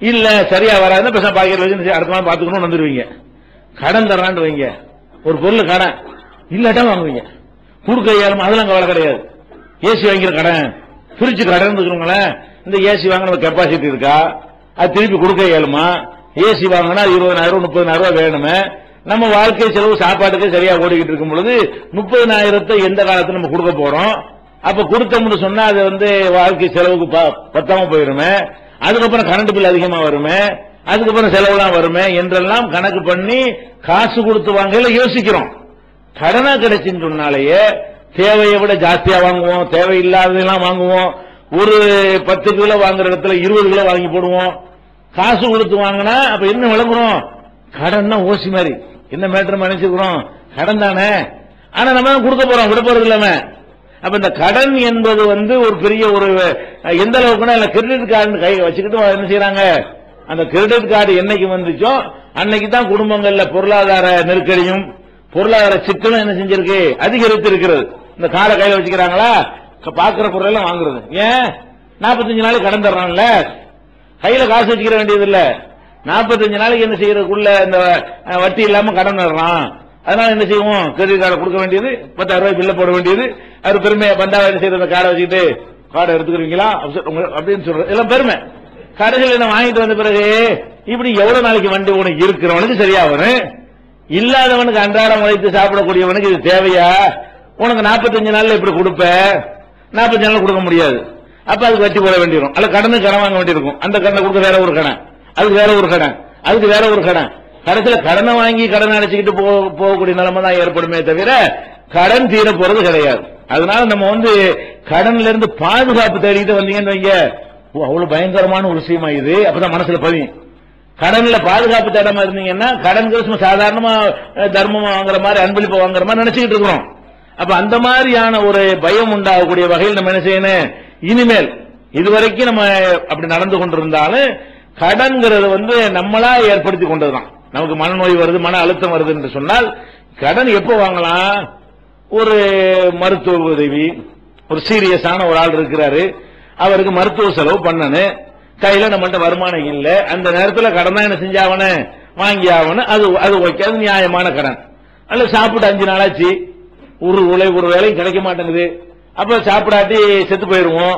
இல்ல சரியா வராதுன்னு பேச பாக்கெட் வச்சு அடுத்த நாள் பாத்துக்கணும்னு வந்துருவீங்க. கடன் தர்றான்னு வைங்க, ஒரு பொருள் கடன் இல்லாட்டா வாங்குவீங்க. கொடுக்க இயலும் அதெல்லாம் கவலை கிடையாது. ஏசி வாங்கிற கடன், பிரிச்சு கடன் இருக்கிறவங்களேன், இந்த ஏசி வாங்க நம்ம கெப்பாசிட்டி இருக்கா, அது திருப்பி கொடுக்க இயலுமா? ஏசி வாங்கினா 20,000 30,000 வேணுமே, நம்ம வாழ்க்கை செலவு சாப்பாட்டுக்கு சரியா ஓடிக்கிட்டு இருக்கும் பொழுது 30,000 எந்த காலத்துல நம்ம கொடுக்க போறோம்? அப்ப கொடுத்தோம்னு சொன்னா அது வாழ்க்கை செலவுக்கு பத்தாம போயிருமே, அதுக்கப்புறம் கரண்ட் பில் அதிகமா வருமே, அதுக்கப்புறம் செலவுலாம் வருமே என்றெல்லாம் கணக்கு பண்ணி காசு கொடுத்து வாங்கல யோசிக்கிறோம். கடனா கிடைச்சுன்னு சொன்னாலேயே தேவையை விட ஜாஸ்தியா வாங்குவோம், தேவையில்லாததெல்லாம் வாங்குவோம். ஒரு 10 கிலோ வாங்குற இடத்துல 20 கிலோ வாங்கி போடுவோம். காசு கொடுத்து வாங்கினா அப்ப என்ன விளங்குறோம்? கடன் ஓசி மாதிரி. என்ன மேட்டர் நினைச்சுக்கிறோம்? கடன் தானே. ஆனா நம்ம கொடுக்க போறோம், விட போறது இல்லாம. அப்ப இந்த கடன் என்பது ஒரு பெரிய ஒரு எந்த அளவுக்குன்னா கிரெடிட் கார்டு கை வச்சுக்கிட்டு என்ன செய்யறாங்க, அந்த கிரெடிட் கார்டு என்னைக்கு வந்துச்சோ அன்னைக்கு தான் குடும்பங்கள்ல பொருளாதார நெருக்கடியும் பொருளாதார சிக்கலும் என்ன செஞ்சிருக்கு, அதிகரித்து இருக்கிறது. இந்த கார்டை கையில வச்சுக்கிறாங்களா, பாக்குற பொருள் எல்லாம் வாங்குறது. ஏன் 45 நாளைக்கு கடன் தர்றான்ல, கையில காசு வச்சுக்கிற வேண்டியது இல்ல. 45 நாளைக்கு என்ன செய்யறதுக்குள்ள இந்த வட்டி இல்லாம கடன் தர்றான். அதனால என்ன செய்வோம், கிரெடிட் கார்டை கொடுக்க வேண்டியது, 10,000 ரூபாய் பில்ல போட வேண்டியது. அது பெருமை பந்தா என்ன செய்யறது, அந்த கார்டை வச்சுக்கிட்டு கார்டை எடுத்துக்கிறீங்களா அப்படின்னு சொல்றது எல்லாம் பெருமை. கடைசியில் என்ன வாங்கிட்டு வந்த பிறகு இப்படி எவ்வளவு நாளைக்கு வண்டி உனக்கு இருக்கிறவனுக்கு சரியா வரும், இல்லாதவனுக்கு அன்றாடம் உழைத்து சாப்பிடக்கூடியவனுக்கு இது தேவையா? உனக்கு 45 நாள்ல இப்படி கொடுப்ப, 45 நாள் கொடுக்க முடியாது. அப்ப அதுக்கு வட்டி போட வேண்டியிருக்கும், அல்ல கடனுக்கு கடன் வாங்க வேண்டியிருக்கும். அந்த கடனை கொடுக்க வேற ஒரு கடன், அதுக்கு வேற ஒரு கடன், அதுக்கு வேற ஒரு கடன். கடைசியில் கடனை வாங்கி கடன் அடைச்சிக்கிட்டு போகக்கூடிய நிலைமை தான் ஏற்படுமே தவிர கடன் தீர போறது கிடையாது. அதனால நம்ம கடன்ல இருந்து பாதுகாப்பு தேடிட்டு வந்தீங்கன்னு வைங்க, அவ்வளவு பயங்கரமான ஒரு விஷயமா இது. அப்பதான் மனசுல பதியும். கடன்ல பாதுகாப்பு தேடாம இருந்தீங்கன்னா கடன் சாதாரணமா தர்மமா வாங்குற மாதிரி அன்பளிப்பு வாங்குற மாதிரி நினைச்சுக்கிட்டு இருக்கிறோம். அப்ப அந்த மாதிரியான ஒரு பயம் உண்டாகக்கூடிய வகையில் நம்ம என்ன செய்யணும், இனிமேல் இதுவரைக்கும் நம்ம அப்படி நடந்து கொண்டிருந்தாலும் கடன்கிறது நம்மளா ஏற்படுத்தி கொண்டதுதான். நமக்கு மனநோய் வருது, மன அழுத்தம் வருது என்று சொன்னால் கடன் எப்போ வாங்கலாம்? ஒரு மருத்துவ உதவி, ஒரு சீரியஸான ஒரு ஆள் இருக்கிறாரு, அவருக்கு மருத்துவ செலவு பண்ணணும், கையில நம்மள்ட்ட வருமானம் இல்ல, அந்த நேரத்தில் கடன் என்ன செஞ்சாவன வாங்கி ஆகணும். அது ஓகே, அது நியாயமான கடன். அல்ல சாப்பிட்டு 5 நாளாச்சு, ஒரு வேலையும் கிடைக்க மாட்டேங்குது, அப்ப சாப்பிடாட்டி செத்து போயிருவோம்,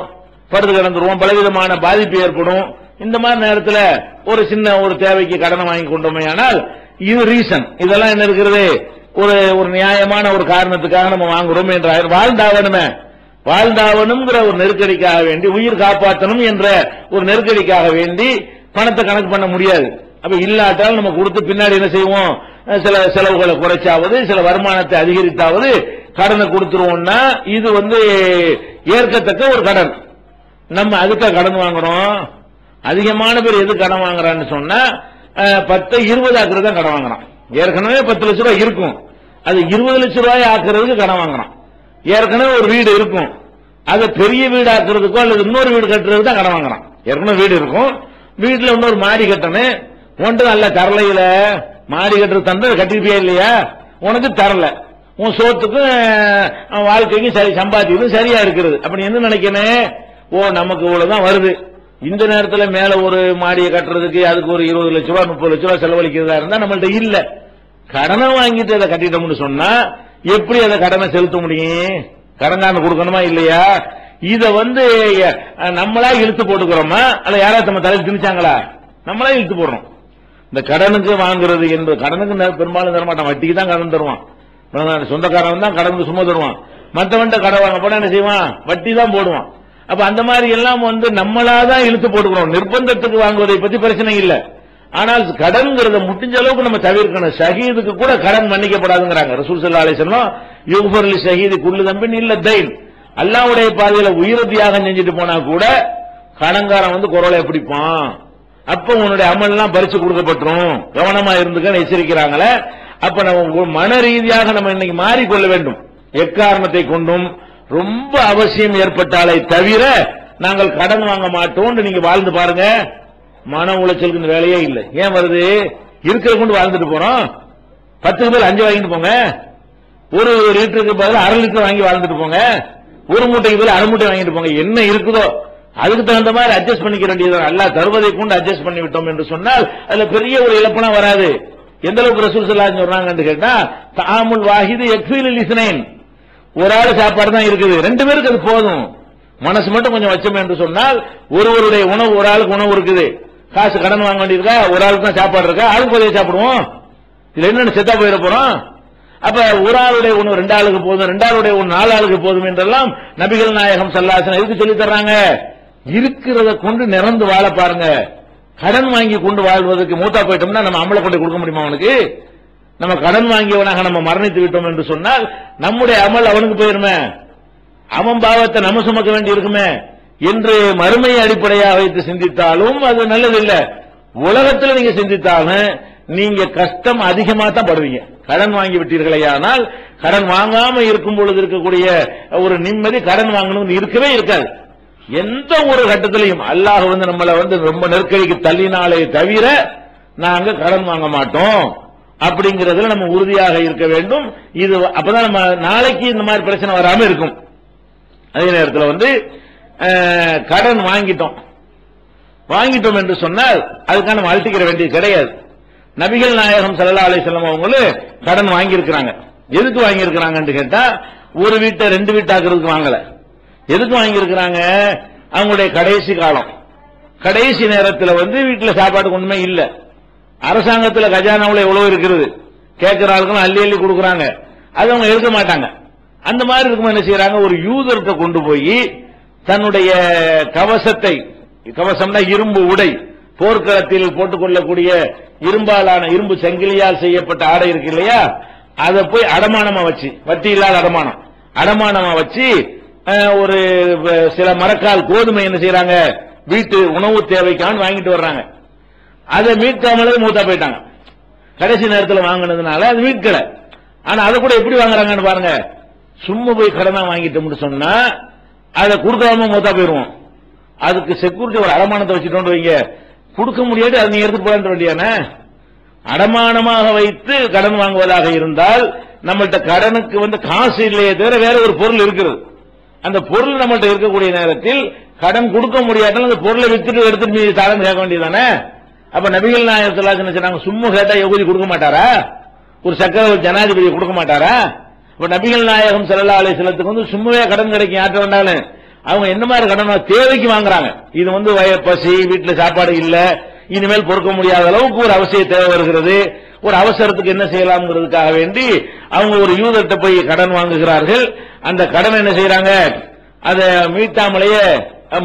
படுத்து கிடந்துருவோம், பலவிதமான பாதிப்பு ஏற்படும். இந்த மாதிரி நேரத்தில் ஒரு சின்ன ஒரு தேவைக்கு கடனை வாங்கி கொண்டோமே ஆனால் இது ரீசன், இதெல்லாம் என்ன இருக்கிறது, ஒரு நியாயமான ஒரு காரணத்துக்காக நம்ம வாங்குறோம் என்ற வாழ்ந்தாவணுங்கிற ஒரு நெருக்கடிக்காக வேண்டி, உயிர் காப்பாற்றணும் என்ற ஒரு நெருக்கடிக்காக வேண்டி பணத்தை கணக்கு பண்ண முடியாது. அப்ப இல்லாட்டால் நம்ம கொடுத்து பின்னாடி என்ன செய்வோம், சில செலவுகளை குறைச்சாவது சில வருமானத்தை அதிகரித்தாவது கடனை கொடுத்துருவோம்னா இது ஏற்கத்தக்க ஒரு கடன். நம்ம அதுக்காக கடன் வாங்குறோம். அதிகமான பேர் எது கடன் வாங்குறான்னு சொன்னா 10 20 ஆக்குறது தான் கடன் வாங்குறான். ஏற்கனவே 10 லட்சம் ரூபாய் இருக்கும், அது 20 லட்சம் ரூபாய் ஆக்குறதுக்கு கடன் வாங்குறான். ஏற்கனவே ஒரு வீடு இருக்கும், அதை பெரிய வீடு ஆக்குறதுக்கோ அல்லது இன்னொரு வீடு கட்டுறதுக்கு தான் கடன் வாங்குறான். ஏற்கனவே வீடு இருக்கும், வீட்டுல இன்னொரு மாடி கட்டணும், ஒன்று நல்ல தரலையில மாடி கட்டுறது தந்து கட்டிருப்பியா இல்லையா, உனக்கு தரல, உன் சோத்துக்கும் வாழ்க்கைக்கும் சரி சம்பாதிக்கும் சரியா இருக்கிறது. அப்படி என்ன நினைக்கணும், நமக்கு இவ்வளவுதான் வருது, இந்த நேரத்தில் மேல ஒரு மாடியை கட்டுறதுக்கு அதுக்கு ஒரு 20 லட்சம் ரூபாய் 30 லட்சம் ரூபாய் செலவழிக்கிறதா இருந்தா நம்மள்ட்ட இல்ல, கடனை வாங்கிட்டு அதை கட்டிட்டோம்னு சொன்னா எப்படி அதை கடனை செலுத்த முடியும்? கடன்காரன் கொடுக்கணுமா இல்லையா? இத நம்மளா இழுத்து போட்டுக்கிறோமா அல்ல யாராவது நம்ம தலையில் திணிச்சாங்களா? நம்மளா இழுத்து போடுறோம். இந்த கடனுக்கு வாங்குறது என்பது, கடனுக்கு பெரும்பாலும் தர மாட்டான், வட்டிக்கு தான் கடன் தருவான். சொந்தக்காரன் தான் கடனுக்கு சும்மா தருவான், மற்றவன்ட்ட கடன் வாங்க போனா என்ன செய்வான், வட்டி தான் போடுவான். அப்ப அந்த மாதிரி எல்லாம் நம்மளாதான் இழுத்து போட்டுக்கிறோம். நிர்பந்தத்துக்கு வாங்குவதை பத்தி பிரச்சனை இல்ல, ஆனால் கடன்கிறத முடிஞ்ச அளவுக்கு நம்ம தவிர்க்கணும். ஷஹீதுக்கு கூட கடன் மன்னிக்கப்படாதுங்கிறாங்க ரசூல் ஸல்லல்லாஹு அலைஹி வஸல்லம். யுக்ஃபர் லி ஷஹீதி குல்லு தம்பின் இல்ல தைன். அல்லாஹ்வுடைய பாதையில உயிர் தியாகம் செஞ்சுட்டு போனா கூட கடன்காரன் குரலை பிடிப்பான், அப்ப உன்னுடைய அமல்லாம் பறிச்சு கொடுக்கப்பட்டுரும், கவனமா இருந்துக்க எச்சரிக்கிறாங்களே. அப்ப நம்ம மன ரீதியாக நம்ம இன்னைக்கு மாறிக்கொள்ள வேண்டும். எக்காரணத்தை கொண்டும் ரொம்ப அவசியம் ஏற்பட்டாலே தவிர நாங்கள் கடன் வாங்க மாட்டோம் நீங்க வாழ்ந்து பாருங்க, மன உளைச்சலுக்கு இந்த வேலையே இல்லை. ஏன் வருது? இருக்கிற கொண்டு வாழ்ந்துட்டு போறோம். 10க்கு பேர் 5 வாங்கிட்டு போங்க, ஒரு லிட்டருக்கு பதில் 1/2 லிட்டர் வாங்கி வாழ்ந்துட்டு போங்க, ஒரு மூட்டைக்கு பதில் 1/2 மூட்டை வாங்கிட்டு போங்க. என்ன இருக்குதோ அதுக்கு தகுந்த மாதிரி அட்ஜஸ்ட் பண்ணிக்க வேண்டியது. அல்லாஹ் தருவதை கொண்டு அட்ஜஸ்ட் பண்ணி விட்டோம் என்று சொன்னால் அதுல பெரிய ஒரு இழப்பெல்லாம் வராது. எந்த அளவுக்கு ரசூல் ஸல்லல்லாஹு அலைஹி வஸல்லம் சொல்றாங்கன்னு கேட்டா, தஆமுல் வாஹிது யக்ஃபீல் லிஸ்னைன், ஒரு ஆள் சாப்பாடு தான் இருக்குது, 2 பேருக்கு அது போதும். மனசு மட்டும் கொஞ்சம் வச்சோம் என்று சொன்னால் ஒருவருடைய உணவு, ஒரு ஆளுக்கு உணவு இருக்குது, காசு கடன் வாங்க வேண்டியிருக்கா, ஒரு ஆளுக்கு தான் சாப்பாடு இருக்கா, ஆளுக்கு போதே சாப்பிடுவோம். இதுல என்ன செத்தா போயிட போறோம்? அப்ப ஒரு ஆளுடைய உணவு 2 ஆளுக்கு போதும், 2 ஆளுடைய உணவு 4 ஆளுக்கு போதும் என்றெல்லாம் நபிகள் நாயகம் ஸல்லல்லாஹு அலைஹி வஸல்லம் எதுக்கு சொல்லி தர்றாங்க? இருக்கிறத கொண்டு நிறந்து வாழ பாருங்க. கடன் வாங்கி கொண்டு வாழ்வதற்கு மூத்தா போயிட்டோம்னா நம்ம அமலை கொண்டு கொடுக்க முடியுமா அவனுக்கு? நம்ம கடன் வாங்கியவனாக நம்ம மரணித்து விட்டோம் என்று சொன்னால் நம்முடைய அமல் அவனுக்கு போயிருமே, அவன் பாவத்தை நம்ம சுமக்க வேண்டி இருக்குமே என்று மறுமையை அடிப்படையாக வைத்து சிந்தித்தாலும் அது நல்லதில்லை. உலகத்தில் நீங்க சிந்தித்தாலும் நீங்க கஷ்டம் அதிகமா தான் படுவீங்க. கடன் வாங்கி விட்டீர்களே, ஆனால் கடன் வாங்காம இருக்கும் பொழுது இருக்கக்கூடிய ஒரு நிம்மதி கடன் வாங்கணும்னு இருக்கவே இருக்காது. எந்த ஒரு கட்டத்திலையும் அல்லாஹ் நம்மளை ரொம்ப நெருக்கடிக்கு தள்ளினாலே தவிர நாங்க கடன் வாங்க மாட்டோம் அப்படிங்கறதுல நம்ம உறுதியாக இருக்க வேண்டும். இது அப்பதான் நம்ம நாளைக்கு இந்த மாதிரி பிரச்சனை வராம இருக்கும். அதே நேரத்தில் கடன் வாங்கிட்டோம் என்று சொன்னால் அதுக்கான நம்ம அழட்டிக்கிற வேண்டியது கிடையாது. நபிகள் நாயகம் ஸல்லல்லாஹு அலைஹி வஸல்லம் அவங்களே கடன் வாங்கியிருக்கிறாங்க. எதுக்கு வாங்கியிருக்கிறாங்கன்னு கேட்டா, ஒரு வீட்டை 2 வீட்டாக்குறதுக்கு வாங்கல. எதுக்கு வாங்கியிருக்கிறாங்க? அவங்களுடைய கடைசி காலம், கடைசி நேரத்தில் வீட்டில் சாப்பாட்டுக்கு ஒண்ணுமே இல்ல, அரசாங்கத்தில் கஜானாவில் எவ்வளவு இருக்கிறது, கேட்கிற ஆளுக்கும் அள்ளி அள்ளி கொடுக்குறாங்க, அது அவங்க எடுக்க மாட்டாங்க. அந்த மாதிரி இருக்கும் என்ன செய்யறாங்க, ஒரு யூதர்கிட்ட கொண்டு போய் தன்னுடைய கவசத்தை, கவசம்னா இரும்பு உடை, போர்க்களத்தில் போட்டுக் கொள்ளக்கூடிய இரும்பாலான இரும்பு சங்கிலியால் செய்யப்பட்ட ஆடை இருக்கு இல்லையா, அதை போய் அடமானமா வச்சு, வட்டி இல்லாத அடமானமா வச்சு ஒரு சில மரக்கால் கோதுமை என்ன செய்யறாங்க, வீட்டு உணவு தேவைக்கான வாங்கிட்டு வர்றாங்க. அதை மீட்காமலே மூத்தா போயிட்டாங்க. கடைசி நேரத்தில் வாங்கினதுனால அது மீட்கல. ஆனா அதை கூட எப்படி வாங்குறாங்கன்னு பாருங்க. சும்மா போய் கடனா வாங்கிட்டோம்னு சொன்னா அதை கொடுக்காம மூத்தா போயிருவோம். அதுக்கு செக்யூரிட்டி ஒரு அடமானத்தை வச்சுட்டு வைங்க, கொடுக்க முடியாது, அதை நீங்க எடுத்து போக வேண்டியானே. அடமானமாக வைத்து கடன் வாங்குவதாக இருந்தால் நம்மள்ட்ட கடனுக்கு காசு இல்லையே தவிர வேற ஒரு பொருள் இருக்கிறது. அந்த பொருள் நம்மள்ட்ட இருக்கக்கூடிய நேரத்தில் கடன் கொடுக்க முடியாட்டாலும் அந்த பொருளை வித்துட்டு எடுத்துட்டு மீது தாரம் கேட்க வேண்டியதானே. அப்ப நபிகள் நாயகம் ஸல்லல்லாஹு அலைஹி வஸல்லம் சும்மா கேட்டா யகூதி கொடுக்க மாட்டாரா? ஒரு சக்கரவர்த்தி ஜனாதிபதி கொடுக்க மாட்டாரா? இப்ப நபிகள் நாயகம் ஸல்லல்லாஹு அலைஹி வஸல்லத்துக்கு சும்மாவே கடன் கிடைக்கும் யார்ட்ட வேண்டாலும். அவங்க என்ன மாதிரி கடன் தேவைக்கு வாங்குறாங்க. இது பசி, வீட்டுல சாப்பாடு இல்ல, இனிமேல் பொறுக்க முடியாத அளவுக்கு ஒரு அவசிய தேவை வருகிறது, ஒரு அவசரத்துக்கு என்ன செய்யலாம்ங்கிறதுக்காக வேண்டி அவங்க ஒரு யூதர்கிட்ட போய் கடன் வாங்குகிறார்கள். அந்த கடன் என்ன செய்யறாங்க, அதை மீட்டாமலேயே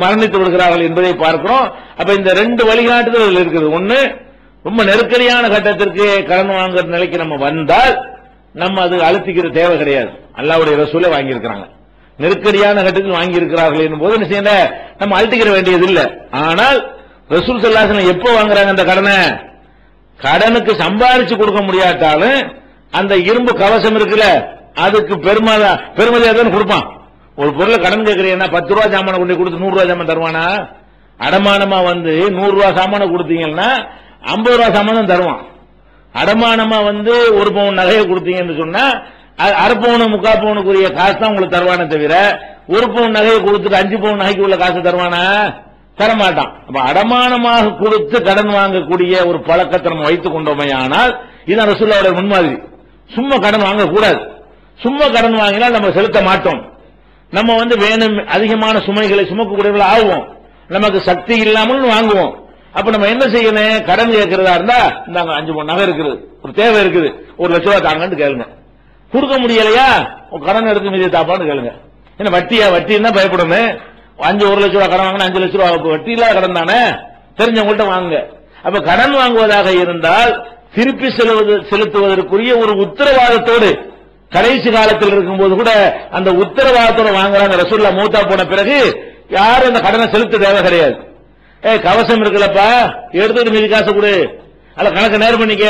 மரணித்து விடுகிறார்கள் என்பதை பார்க்கிறோம். அப்ப இந்த 2 வழிகாட்டுதல்கள் இருக்குது. ஒன்னு, ரொம்ப நெருக்கடியான கட்டத்திற்கு கடன் வாங்குற நிலைக்கு நம்ம வந்தால் நம்ம அது அழுத்திக்கிற தேவை கிடையாது. அல்லாஹ்வுடைய ரசூலை வாங்கியிருக்கிறாங்க, நெருக்கடியான கட்டத்தில் வாங்கி இருக்கிறார்கள் என்னும் போது என்ன செய்யல, நம்ம அழுத்திக்கிற வேண்டியது இல்லை. ஆனால் ரசூல் ஸல்லல்லாஹு அலைஹி வஸல்லம் எப்ப வாங்குறாங்க அந்த கடனை, கடனுக்கு சம்பாதிச்சு கொடுக்க முடியாட்டாலும் அந்த இரும்பு கவசம் இருக்குல்ல, அதுக்கு பெருமதியா தான் கொடுப்பான். ஒரு பொருளை கடன் கேட்கிறீங்கன்னா 10 ரூபா சாமான கொண்டு கொடுத்து 100 ரூபா சாமான் தருவானா? அடமானமா 100 ரூபா சாமான கொடுத்தீங்கன்னா 50 ரூபா சாமான் தான் தருவான். அடமானமா 1 பவுன் நகையை கொடுத்தீங்கன்னு சொன்னா அரை பவுன் 3/4 பவுனுக்குரிய காசு தான் உங்களுக்கு தருவானே தவிர 1 பவுன் நகையை கொடுத்துட்டு 5 பவுன் நகைக்கு உள்ள காசு தருவானா? தரமாட்டான். அப்ப அடமானமாக கொடுத்து கடன் வாங்கக்கூடிய ஒரு பழக்கத்தை நம்ம வைத்துக் கொண்டோமே, ஆனால் இதுதான் ரசூலுல்லாஹ்வுடைய முன்மாதிரி. சும்மா கடன் வாங்கக்கூடாது. சும்மா கடன் வாங்கினால் நம்ம செலுத்த மாட்டோம். நம்ம வேணும் அதிகமான சுமைகளை சுமக்கக்கூடியவர்கள் ஆகுவோம். நமக்கு சக்தி இல்லாமல் வாங்குவோம். அப்ப நம்ம என்ன செய்யணும், கடன் கேட்கிறதா இருந்தா இந்தாங்க 5 பவுன் நகை இருக்குது, ஒரு தேவை இருக்குது, 1 லட்சம் ரூபாய் தாங்கன்னு கேளுங்க. கொடுக்க முடியலையா கடன் எடுத்து மீதி தாப்பான்னு கேளுங்க. என்ன வட்டின்னா பயப்படணும். 1 லட்சம் ரூபாய் கடன் வாங்கினா 5 லட்சம் ரூபாய் வட்டி இல்லாத கடன் தானே, தெரிஞ்சவங்கள்ட்ட வாங்குங்க. அப்ப கடன் வாங்குவதாக இருந்தால் திருப்பி செலுத்துவதற்குரிய ஒரு உத்தரவாதத்தோடு கடைசி காலத்தில் இருக்கும்போது கூட அந்த உத்தரவாதத்தோட வாங்குறாங்க. ரசூலுல்லாஹ் மூத்தா போன பிறகு யாரும் அந்த கடனை செலுத்த தேவை கிடையாது. கவசம் இருக்குல்லப்பா, எடுத்துட்டு மீதி காசு கொடு, அத கணக்கு நேர் பண்ணிக்க,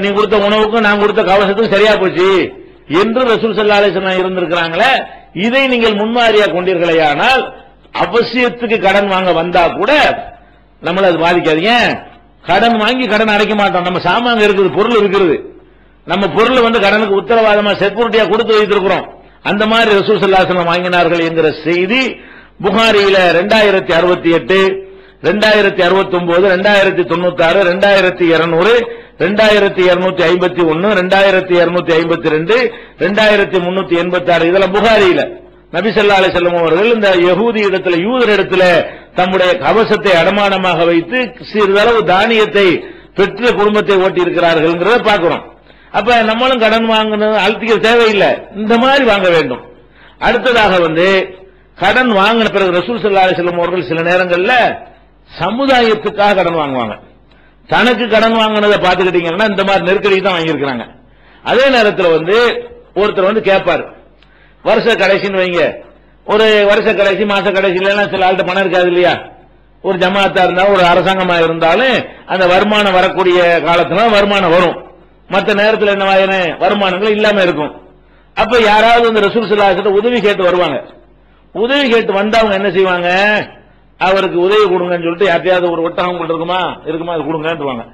நீ கொடுத்த உணவுக்கும் நான் கொடுத்த கவசத்துக்கும் சரியா போச்சு என்று ரசூல் ஸல்லல்லாஹு அலைஹி வஸல்லம் இருந்திருக்கிறாங்களே. இதை நீங்கள் முன்மாதிரியா கொண்டீர்களேயானால் அவசியத்துக்கு கடன் வாங்க வந்தா கூட நம்மள அது பாதிக்காதீங்க. கடன் வாங்கி கடன் அடைக்க மாட்டோம். நம்ம சாமான் இருக்குது, பொருள் இருக்கிறது, நம்ம பொருள் கடனுக்கு உத்தரவாதமா செக்யூரிட்டியா கொடுத்து வைத்திருக்கிறோம். அந்த மாதிரி ரசூல் ஸல்லல்லாஹு அலைஹி வஸல்லம் வாங்கினார்கள் என்கிற செய்தி புகாரியில 2068, 2069, 2096, 2200, 2251, 2252, 2386 இதெல்லாம் புகாரியில நபி ஸல்லல்லாஹு அலைஹி வஸல்லம் அவர்கள் இந்த யஹூதி இடத்துல, யூதர் இடத்துல தம்முடைய கவசத்தை அடமானமாக வைத்து சிறிதளவு தானியத்தை பெற்று குடும்பத்தை ஓட்டி இருக்கிறார்கள் பார்க்கிறோம். அப்ப நம்மளும் கடன் வாங்கணும் அழுத்திக்க தேவையில்லை, இந்த மாதிரி வாங்க வேண்டும். அடுத்ததாக கடன் வாங்கின பிறகு ரசூல் ஸல்லல்லாஹு அலைஹி வஸல்லம் அவர்கள் சில நேரங்கள்ல சமுதாயத்துக்காக கடன் வாங்குவாங்க. தனக்கு கடன் வாங்கினதை பார்த்துக்கிட்டீங்கன்னா இந்த மாதிரி நெருக்கடி தான் வாங்கியிருக்கிறாங்க. அதே நேரத்தில் ஒருத்தர் கேட்பாரு, வருஷ கடைசின்னு வைங்க, ஒரு வருஷ கடைசி மாச கடைசியில சில ஆள்கிட்ட பணம் இருக்காது இல்லையா, ஒரு ஜமாத்தா இருந்தாலும் ஒரு அரசாங்கமா இருந்தாலும் அந்த வருமானம் வரக்கூடிய காலத்துல வருமானம் வரும், மற்ற நேரத்தில் என்ன வருமானங்கள் இல்லாம இருக்கும். அப்ப யாராவது ரசூல் ஸல்லல்லாஹு அலைஹி வஸல்லம் உதவி கேட்டு வருவாங்க. உதவி கேட்டு வந்தவங்க என்ன செய்வாங்க, அவருக்கு உதவி கொடுங்கன்னு சொல்லிட்டு யார்ட்டையாவது ஒரு ஒட்டகம் இருக்குமா அது கொடுங்கன்றுவாங்க.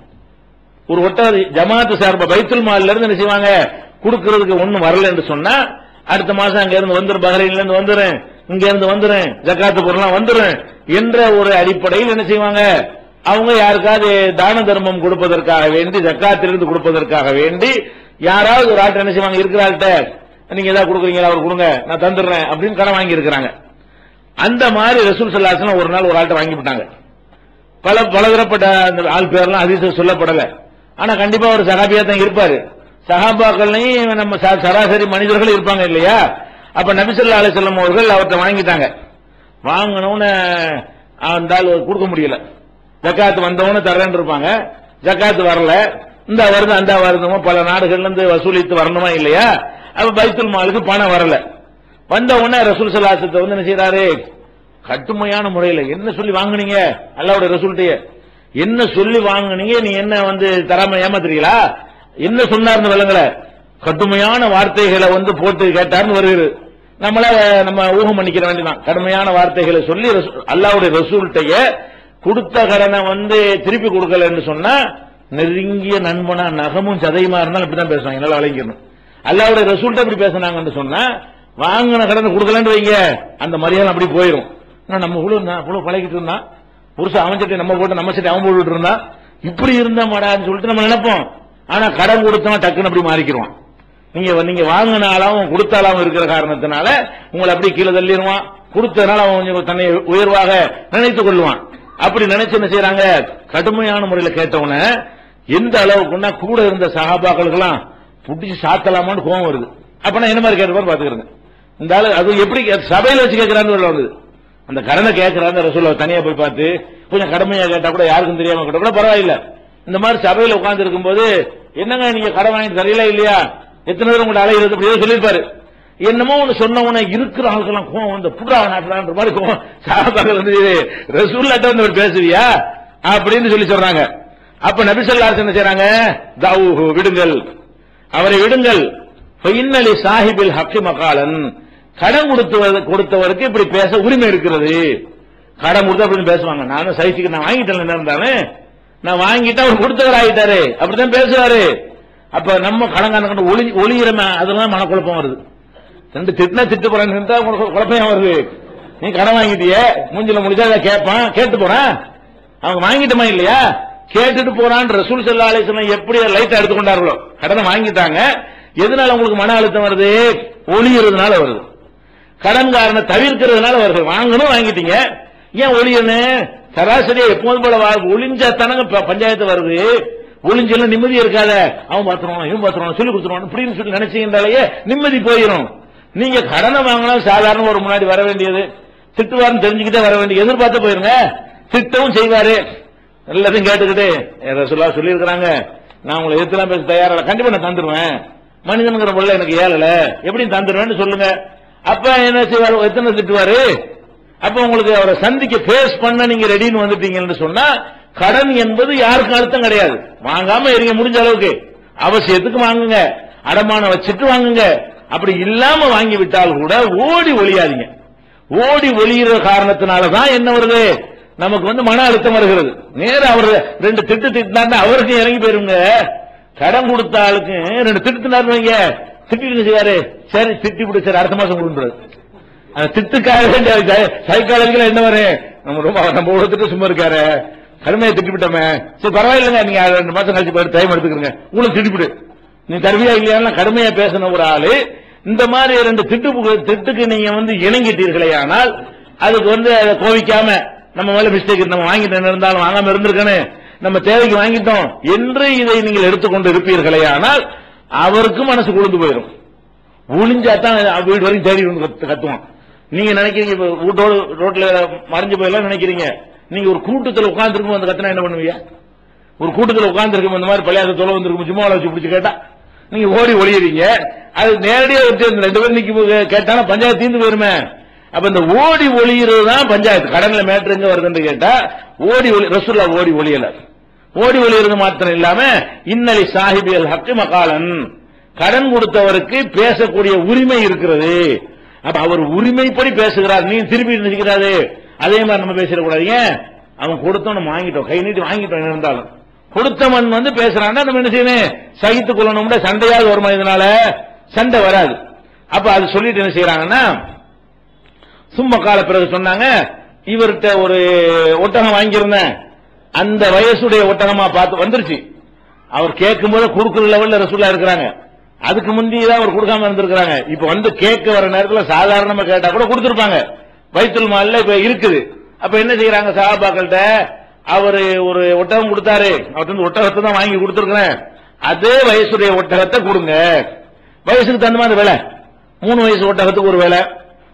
ஒரு ஒட்டகம் ஜமாத்து சார்பா பைத்துல் மால்ல இருந்து என்ன செய்வாங்க, கொடுக்கறதுக்கு ஒண்ணும் வரல என்று சொன்னா அடுத்த மாசம் அங்க இருந்து வந்துரும், பஹ்ரைன்ல இருந்து வந்துரும், இங்க இருந்து வந்துரும், ஜக்காத்து பொருள்லாம் வந்துரும் என்ற ஒரு அடிப்படையில் என்ன செய்வாங்க, அவங்க யாருக்காவது தான தர்மம் கொடுப்பதற்காக வேண்டி, ஜக்காத்திலிருந்து கொடுப்பதற்காக வேண்டி யாராவது ஒரு ஆள்கிட்ட என்ன செய்வாங்க, இருக்கிற ஆள்கிட்ட நீங்க ஏதாவது கொடுக்குறீங்களா, அவர் கொடுங்க நான் தந்துடுறேன் அப்படின்னு கடன் வாங்கி இருக்கிறாங்க. அந்த மாதிரி ரசூல் ஸல்லல்லாஹு அலைஹி வஸல்லம் ஒரு நாள் ஒரு ஆள்கிட்ட வாங்கி விட்டாங்க. பலதரப்பட்ட அந்த ஆள் பேர்லாம் ஹதீஸ்ல சொல்லப்படல, ஆனா கண்டிப்பா ஒரு சஹாபியா தான் இருப்பாரு. சஹாபாக்கள்லையும் நம்ம சராசரி மனிதர்கள் இருப்பாங்க இல்லையா. அப்ப நபி ஸல்லல்லாஹு அலைஹி வஸல்லம் அவர்கள் அவர்கிட்ட வாங்கிட்டாங்க. வாங்கினவன அந்த ஆள் கொடுக்க முடியல, ஜக்காத்து வந்தவன தரேன் இருப்பாங்க, ஜக்காத்து வரல, இந்த வருது அந்த வருதுமோ பல நாடுகள்ல இருந்து வசூலித்து வரணுமா இல்லையா. அப்ப பைத்துல் மாலுக்கு பணம் வரல. வந்த உடனே ரசூல் ஸல்லல்லாஹு அலைஹி வஸல்லம் என்ன செய்யறாரு, கடுமையான முறையில் என்ன சொல்லி வாங்குனீங்க, அல்லாஹ்வுடைய ரசூல்கிட்ட என்ன சொல்லி வாங்குனீங்க, நீ என்ன தராம ஏமாத்துறீங்களா, என்ன சொன்னார்னு விளங்கல, கடுமையான வார்த்தைகளை போட்டு கேட்டார்னு வருகிறது. நம்ம ஊகம் பண்ணிக்கிற வேண்டியதான். கடுமையான வார்த்தைகளை சொல்லி அல்லாஹ்வுடைய ரசூல்கிட்ட கொடுத்த கடனை திருப்பி கொடுக்கலன்னு சொன்னா நெருங்கிய நண்பனா நகமும் சதையுமா இருந்தாலும் இப்படிதான் பேசுவாங்க. என்னால வழங்கிடணும். அல்லாஹ்வுடைய ரசூல்கிட்ட இப்படி பேசினாங்கன்னு சொன்னா வாங்கின கடனை கொடுக்கலன்னு வைங்க, அந்த மரியாதை அப்படி போயிடும். நம்ம இவ்வளவு பழகிட்டு இருந்தான், புருஷன் அவன் சட்டை நம்ம போட்டு நம்ம சட்டை அவன் போட்டுட்டு இருந்தா இப்படி இருந்தா மாடான்னு சொல்லிட்டு நம்ம நினைப்போம். ஆனா கடன் கொடுத்தவன் டக்குன்னு அப்படி மாறிக்கிடுவான். நீங்க வாங்கினாலும் கொடுத்தாலும் இருக்கிற காரணத்தினால உங்களை அப்படி கீழே தள்ளிடுவான். கொடுத்ததுனால அவன் கொஞ்சம் தன்னை உயர்வாக நினைத்துக் கொள்வான். அப்படி நினைச்சு என்ன செய்யறாங்க, கடுமையான முறையில் கேட்டவன எந்த அளவுக்குன்னா கூட இருந்த சஹாபாக்களுக்கெல்லாம் புடிச்சு சாத்தலாமான்னு கோவம் வருது. அப்ப என்ன மாதிரி கேட்டு பாத்துக்கிறேன். இந்த ஆளு அது எப்படி சபையில வச்சு கேட்கிறான்னு வருது. அந்த கடனை கேட்கிறாங்க ரசூலுல்லாஹ் தனியா போய் பார்த்து கொஞ்சம் கடுமையா கேட்டா கூட யாருக்கும் தெரியாம கேட்டா கூட பரவாயில்ல. இந்த மாதிரி சபையில உட்கார்ந்து இருக்கும்போது என்னங்க நீங்க கடன் வாங்கி தரீங்களா இல்லையா, எத்தனை பேர் உங்களை அலைகிறது அப்படியே சொல்லியிருப்பாரு. என்னமோ ஒண்ணு சொன்னவன இருக்கிற ஆளுக்கெல்லாம் கோவம் புடா நாட்டுற மாதிரி கோவம். சஹாபாக்கள் ரசூலுல்லாஹ் பேசுவியா அப்படின்னு சொல்லி சொல்றாங்க. அப்ப நபி ஸல்லல்லாஹு அலைஹி வஸல்லம் என்ன செய்றாங்க, தஅவுஹு விடுங்கள், அவரை விடுங்கள். ஃபஇன்னலி சாஹிபில் ஹக்கி மகாலன், கடன் கொடுத்தவருக்கு இப்படி பேச உரிமை இருக்கிறது. கடன் கொடுத்து அப்படின்னு பேசுவாங்க. நானும் சைஸுக்கு நான் வாங்கிட்டேன், என்ன இருந்தாலும் நான் வாங்கிட்டு அவர் கொடுத்தவர் ஆகிட்டாரு அப்படித்தான் பேசுவாரு. அப்ப நம்ம கடங்கான ஒளிகிறமே அதெல்லாம் மனக்குழப்பம் வருது. ரெண்டு திட்டினா திட்டு போறேன்னு குழப்பம் வருது. நீ கடன் வாங்கிட்டிய மூஞ்சில முடிஞ்சா அதை கேட்பான், கேட்டு போறான். அவங்க வாங்கிட்டோமா இல்லையா, கேட்டுட்டு போறான். ரசூல் ஸல்லல்லாஹு அலைஹி வஸல்லம் எப்படி லைட்டா எடுத்துக்கொண்டார்களோ, கடனை வாங்கிட்டாங்க. எதனால உங்களுக்கு மன அழுத்தம் வருது, ஒளிகிறதுனால வருது. கடன்காரனை தவிர்க்கிறதுனால வருது. வாங்கணும் வாங்கிட்டீங்க, ஏன் ஒளியணும், சராசரியா எப்போதும் போல ஒளிஞ்சா தானங்க பஞ்சாயத்து வருது. ஒளிஞ்செல்லாம் நிம்மதி இருக்காத, அவன் பாத்துருவான் இவன் பாத்துருவான் சொல்லி கொடுத்துருவான் அப்படின்னு சொல்லி நினைச்சீங்கன்னாலேயே நிம்மதி போயிடும். நீங்க கடனை வாங்கினா சாதாரண ஒரு முன்னாடி வர வேண்டியது, திட்டுவாருன்னு தெரிஞ்சுக்கிட்டே வர வேண்டிய எதிர்பார்த்து போயிருங்க. திட்டவும் செய்வாரு, எல்லாத்தையும் கேட்டுக்கிட்டு ரசூலுல்லாஹ் சொல்லி இருக்கிறாங்க, நான் உங்களை எதிர்த்துலாம் பேச தயாரில்ல, கண்டிப்பா நான் தந்துருவேன், மனிதனுங்கிற பொருள் எனக்கு ஏழல எப்படி தந்துருவேன்னு சொல்லுங்க. அப்ப என்ன செய்வாரு, எத்தனை திட்டுவாரு. அப்ப உங்களுக்கு அவரை சந்திக்க பேஸ் பண்ண நீங்க ரெடின்னு வந்துட்டீங்கன்னு சொன்னா கடன் என்பது யாருக்கும் அர்த்தம் கிடையாது. வாங்காம இருங்க, முடிஞ்ச அளவுக்கு அவசியத்துக்கு வாங்குங்க, அடமானம் வச்சுட்டு வாங்குங்க. அப்படி இல்லாம வாங்கி விட்டால் கூட ஓடி ஒளியாதீங்க. ஓடி ஒளிகிற காரணத்தினாலதான் என்ன வருது, நமக்கு மன அழுத்தம் வருகிறது. நேரம் அவர் 2 திட்டு திட்டினா அவருக்கு இறங்கி போயிருங்க. கடன் கொடுத்த ஆளுக்கு 2 திட்டுனாரு வைங்க, திட்டிட்டு செய்யாரு, சரி திட்டி விடு, சரி அடுத்த மாசம் கொடுன்றாரு. அந்த திட்டுக்காக சைக்காலஜிக்கலா என்ன வரும், நம்ம உலகத்துக்கு சும்மா இருக்காரு, கடுமையை திட்டிவிட்டோமே, சரி பரவாயில்லைங்க, நீங்க 2 மாசம் கழிச்சு போயிட்டு டைம் எடுத்துக்கிறீங்க, உங்களுக்கு திட்டிவிடு, நீ தருவியா இல்லையா கடுமையா பேசின ஒரு ஆளு இந்த மாதிரி 2 திட்டுக்கு நீங்க இணங்கிட்டீர்களே, ஆனால் அதுக்கு அதை கோவிக்காம நம்ம மேல மிஸ்டேக், நம்ம வாங்கிட்டு இருந்தாலும் வாங்காம இருந்திருக்கணும், நம்ம தேவைக்கு வாங்கிட்டோம் என்று இதை நீங்கள் எடுத்துக்கொண்டு இருப்பீர்களே, ஆனால் அவருக்கும் மனசு குளிர்ந்து போயிடும். ஒளிஞ்சாதான் வீடு வரைக்கும் தேடி கத்துவான். நீங்க நினைக்கிறீங்க வீட்டோடு ரோட்ல மறைஞ்சு போயெல்லாம் நினைக்கிறீங்க, நீங்க ஒரு கூட்டத்தில் உட்கார்ந்து இருக்கும் அந்த கத்தனா என்ன பண்ணுவீங்க? ஒரு கூட்டத்தில் உட்கார்ந்து இருக்கும் இந்த மாதிரி பழைய தொலை வந்திருக்கும், சும்மா வச்சு பிடிச்சு கேட்டா நீங்க ஓடி ஒளியறீங்க. அது நேரடியாக 2 பேர் நிக்க கேட்டாலும் பஞ்சாயத்து தீர்ந்து போயிருமே. அப்ப இந்த ஓடி ஒளிகிறது தான் பஞ்சாயத்து. கடன்ல மேட்ரு எங்க வருதுன்னு கேட்டா ஓடி ஒளி, ரசூலுல்லாஹ் ஓடி ஒளியல. ஓடி ஒளிகிறது மாத்திரம் இல்லாம இன்னலி சாஹிபில் ஹக்கி மகாலன், கடன் கொடுத்தவருக்கு பேசக்கூடிய உரிமை இருக்கிறது. அப்ப அவர் உரிமைப்படி பேசுகிறார், நீ திருப்பி நினைக்கிறாரு அதே மாதிரி நம்ம பேசிடக்கூடாது. அவன் கொடுத்தோம், நம்ம வாங்கிட்டோம், கை நீட்டி வாங்கிட்டோம், இருந்தாலும் கொடுத்தவன் பேசுறான்னா நம்ம என்ன செய்யணும், சகித்துக் கொள்ளணும். சண்டையாவது வருமா, இதனால சண்டை வராது. அப்ப அது சொல்லிட்டு என்ன செய்யறாங்கன்னா, சும்மா கால பிறகு சொன்னாங்க, இவர்கிட்ட ஒரு ஒட்டகம் வாங்கியிருந்தேன், அந்த வயசுடைய ஒட்டகமா பார்த்து வந்துருச்சு. அவர் கேட்கும் போது கொடுக்குற லெவல்ல ரசூலுல்லாஹ் இருக்கிறாங்க, அதுக்கு முந்திதான் அவர் கொடுக்காம இருந்திருக்காங்க. இப்ப கேட்க வர நேரத்தில் சாதாரணமா கேட்டா கூட கொடுத்திருப்பாங்க. பைத்துல் மால்ல இப்ப இருக்குது. அப்ப என்ன செய்யறாங்க சஹாபாக்கள்கிட்ட, அவரு ஒரு ஒட்டகம் கொடுத்தாரு, அவர்கிட்ட ஒட்டகத்தை தான் வாங்கி கொடுத்திருக்கிறேன், அதே வயசுடைய ஒட்டகத்தை கொடுங்க. வயசுக்கு தகுந்த மாதிரி வேலை, 3 வயசு ஒட்டகத்துக்கு ஒரு வேலை,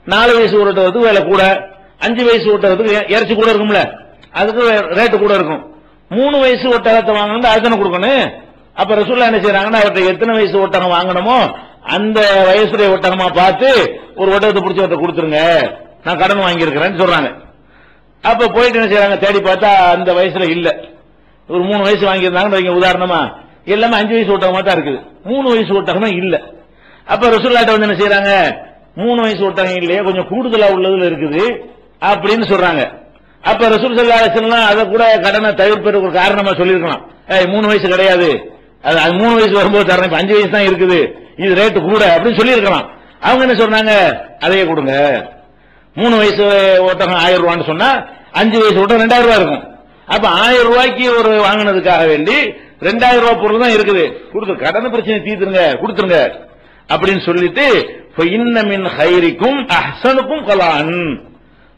4 வயசு ஒட்டகத்துக்கு வேலை கூட, 5 வயசு ஒட்டகத்துக்கு இறைச்சி கூட இருக்கும்ல, அதுக்கு ரேட்டு கூட இருக்கும். 3 வயசு ஒட்டகத்தை வாங்கணும், அதுதானே கொடுக்கணும். அப்ப ரசூலுல்லாஹ் என்ன செய்யறாங்கன்னா, அவர்கிட்ட எத்தனை வயசு ஒட்டகம் வாங்கணுமோ அந்த வயசுடைய ஒட்டகமா பார்த்து ஒரு ஒட்டகத்தை பிடிச்சி அவர்கிட்ட கொடுத்துருங்க, நான் கடன் வாங்கியிருக்கிறேன்னு சொல்றாங்க. அப்ப போயிட்டு என்ன செய்யறாங்க, தேடி பார்த்தா அந்த வயசுல இல்ல. ஒரு 3 வயசு வாங்கியிருந்தாங்க உதாரணமா, எல்லாமே 5 வயசு ஒட்டகமா தான் இருக்குது, 3 வயசு ஒட்டகமே இல்ல. அப்ப ரசூலுல்லாஹ் என்ன செய்யறாங்க, 3 வயசு ஒட்டகம் இல்லையே, கொஞ்சம் கூடுதலா உள்ளதுல இருக்குது அப்படின்னு சொல்றாங்க. அப்ப ரசூல் ஸல்லல்லாஹு அலைஹி வஸல்லம் அதை கூட கடனை தவிர்ப்பதற்கு ஒரு காரணமா சொல்லியிருக்கலாம். 3 வயசு கிடையாது, அது 3 வயசு வரும்போது தரேன், 5 வயசு தான் இருக்குது, இது ரேட்டு கூட அப்படின்னு சொல்லியிருக்கலாம். அவங்க என்ன சொன்னாங்க, அதையே கொடுங்க. 3 வயசு ஒட்டகம் 1000 ரூபான்னு சொன்னா 5 வயசு ஒட்டகம் 2000 ரூபாய் இருக்கும். அப்ப 1000 ரூபாய்க்கு ஒரு வாங்கினதுக்காக வேண்டி 2000 ரூபாய் பொருள் தான் இருக்குது, கொடுத்து கடனை பிரச்சனை தீர்த்துருங்க, கொடுத்துருங்க அப்படின்னு சொல்லிட்டு, இன்ன மின் ஹைரிக்கும் அஹ்ஸனுக்கும் கலான்,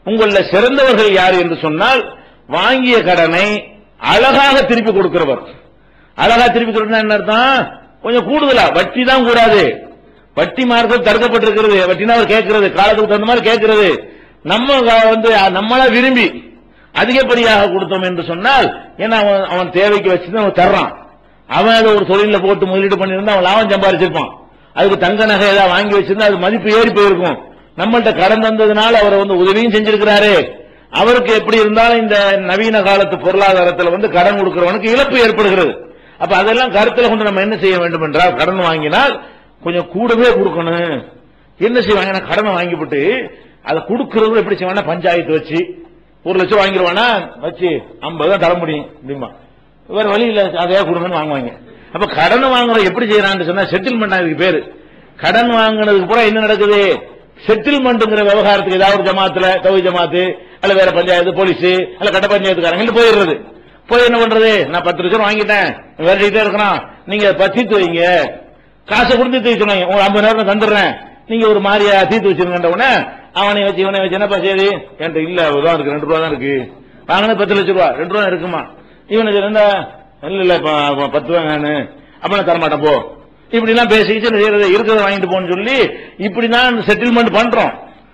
உங்கள சிறந்தவர்கள் யார் என்று சொன்னால் வாங்கிய கடனை அழகாக திருப்பி கொடுக்கிறவர். அழகா திருப்பி கொடுத்தா என்ன அர்த்தம், கொஞ்சம் கூடுதலா, வட்டி தான் கூடாது, வட்டி மார்க்கம் தடுக்கப்பட்டிருக்கிறது. வட்டினா அவர் கேட்கிறது காலத்துக்கு தகுந்த மாதிரி கேட்கிறது. நம்ம நம்மளா விரும்பி அதிகப்படியாக கொடுத்தோம் என்று சொன்னால், ஏன்னா அவன் தேவைக்கு வச்சுதான் அவன் தர்றான், அவன் அதை ஒரு தொழில போட்டு முதலீடு பண்ணியிருந்தா அவன் லாபம் சம்பாதிச்சிருப்பான், அதுக்கு தங்க நகை ஏதாவது வாங்கி வச்சிருந்தா அது மதிப்பு ஏறி போயிருக்கும். நம்மள்ட்ட கடன் தந்ததுனால அவர் உதவியும் செஞ்சிருக்கிறாரு. அவருக்கு எப்படி இருந்தாலும் இந்த நவீன காலத்து பொருளாதாரத்தில் கடன் கொடுக்கிறவனுக்கு இழப்பு ஏற்படுகிறது. அப்ப அதெல்லாம் கருத்தில் கொண்டு நம்ம என்ன செய்ய வேண்டும் என்றால், கடன் வாங்கினால் கொஞ்சம் கூடவே கொடுக்கணும். என்ன செய்வாங்க, கடனை வாங்கிவிட்டு அதை கொடுக்கறது எப்படி செய்வானா, பஞ்சாயத்து வச்சு 1 லட்சம் வாங்கிடுவானா, வச்சு 50 தான் தர முடியும் அப்படிமா, வேற வழி இல்ல அதையா கொடுங்கன்னு வாங்குவாங்க. அப்ப கடன் வாங்குறது எப்படி செய்யறான்னு சொன்னா செட்டில்மெண்ட். அதுக்கு பேரு கடன் வாங்கினதுக்கு பூரா என்ன நடக்குது, செட்டில்மெண்ட்ங்கிற விவகாரத்துக்கு ஏதாவது ஒரு ஜமாத்துல, தௌஹீத் ஜமாத்து அல்ல வேற பஞ்சாயத்து, போலீஸ் அல்ல கட்ட பஞ்சாயத்துக்காரங்க போயிடுறது. போய் என்ன பண்றது, நான் 10 லட்சம் வாங்கிட்டேன், வேறிட்டே இருக்கிறான், நீங்க தீர்த்து வைங்க, காசை கொடுத்து தீர்த்து சொன்னாங்க, உங்களுக்கு 50 நேரம் தந்துடுறேன், நீங்க ஒரு மாதிரியா தீர்த்து வச்சிருக்கின்ற உடனே அவனை வச்சு இவனை வச்சு என்னப்பா சரி என்கிட்ட இல்ல தான் இருக்கு, 2 ரூபா தான் இருக்கு, வாங்கின 10 லட்சம் ரூபா 2 ரூபா இருக்குமா, இவனுக்கு இருந்தா இல்ல 10 ரூபா நானு அப்ப நான் தரமாட்டேன் போ, இப்படி எல்லாம் பேசிக்கிட்டு இருக்கிறத வாங்கிட்டு போன்னு சொல்லி இப்படிதான் செட்டில்மெண்ட் பண்றோம்.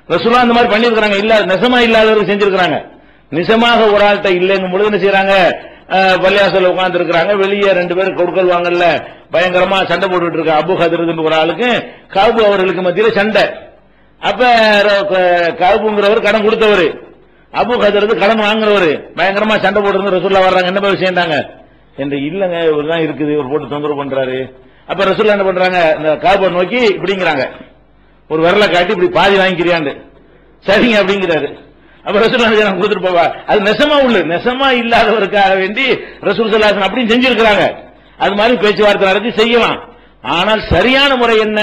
ரசூலுல்லாஹ் அந்த மாதிரி பண்ணிருக்காங்க, இல்ல நெசமா இல்லாதவருக்கு செஞ்சிருக்காங்க. நிஜமாக ஒரு ஆள்கிட்ட இல்லைங்கும் பொழுது என்ன செய்யறாங்க, பள்ளியாசல உட்கார்ந்து இருக்கிறாங்க, வெளியே 2 பேரும் கொடுக்கல் வாங்கல பயங்கரமா சண்டை போட்டுட்டு இருக்க அபு ஹதரத் ஒரு ஆளுக்கு காபு அவர்களுக்கு மத்தியில சண்டை. அப்ப காபுங்கிறவர் கடன் கொடுத்தவர், அபு ஹதரத் கடன் வாங்குறவர், பயங்கரமா சண்டை போட்டு ரசூலுல்லாஹ் வர்றாங்க, என்ன விஷயம்டாங்க என்று இல்லங்க இவர்தான் இருக்குது, ஒரு போட்டு தொந்தரவு பண்றாரு. அப்ப ரசூலுல்லாஹ் என்ன பண்றாங்க, இந்த காபை நோக்கி இப்படிங்கிறாங்க, ஒரு விரலை காட்டி இப்படி பாதி வாங்கிக்கிறியாண்டு, சரிங்க அப்படிங்கிறாரு. அப்ப ரசூலுல்லாஹி நான் கொடுத்துட்டு போவா, அது நெசமா இல்லாதவருக்காக வேண்டி ரசூல் ஸல்லல்லாஹு அலைஹி வஸல்லம் அப்படி செஞ்சிருக்கிறாங்க. அது மாதிரி பேச்சுவார்த்தை நடத்தி செய்யலாம். ஆனால் சரியான முறை என்ன?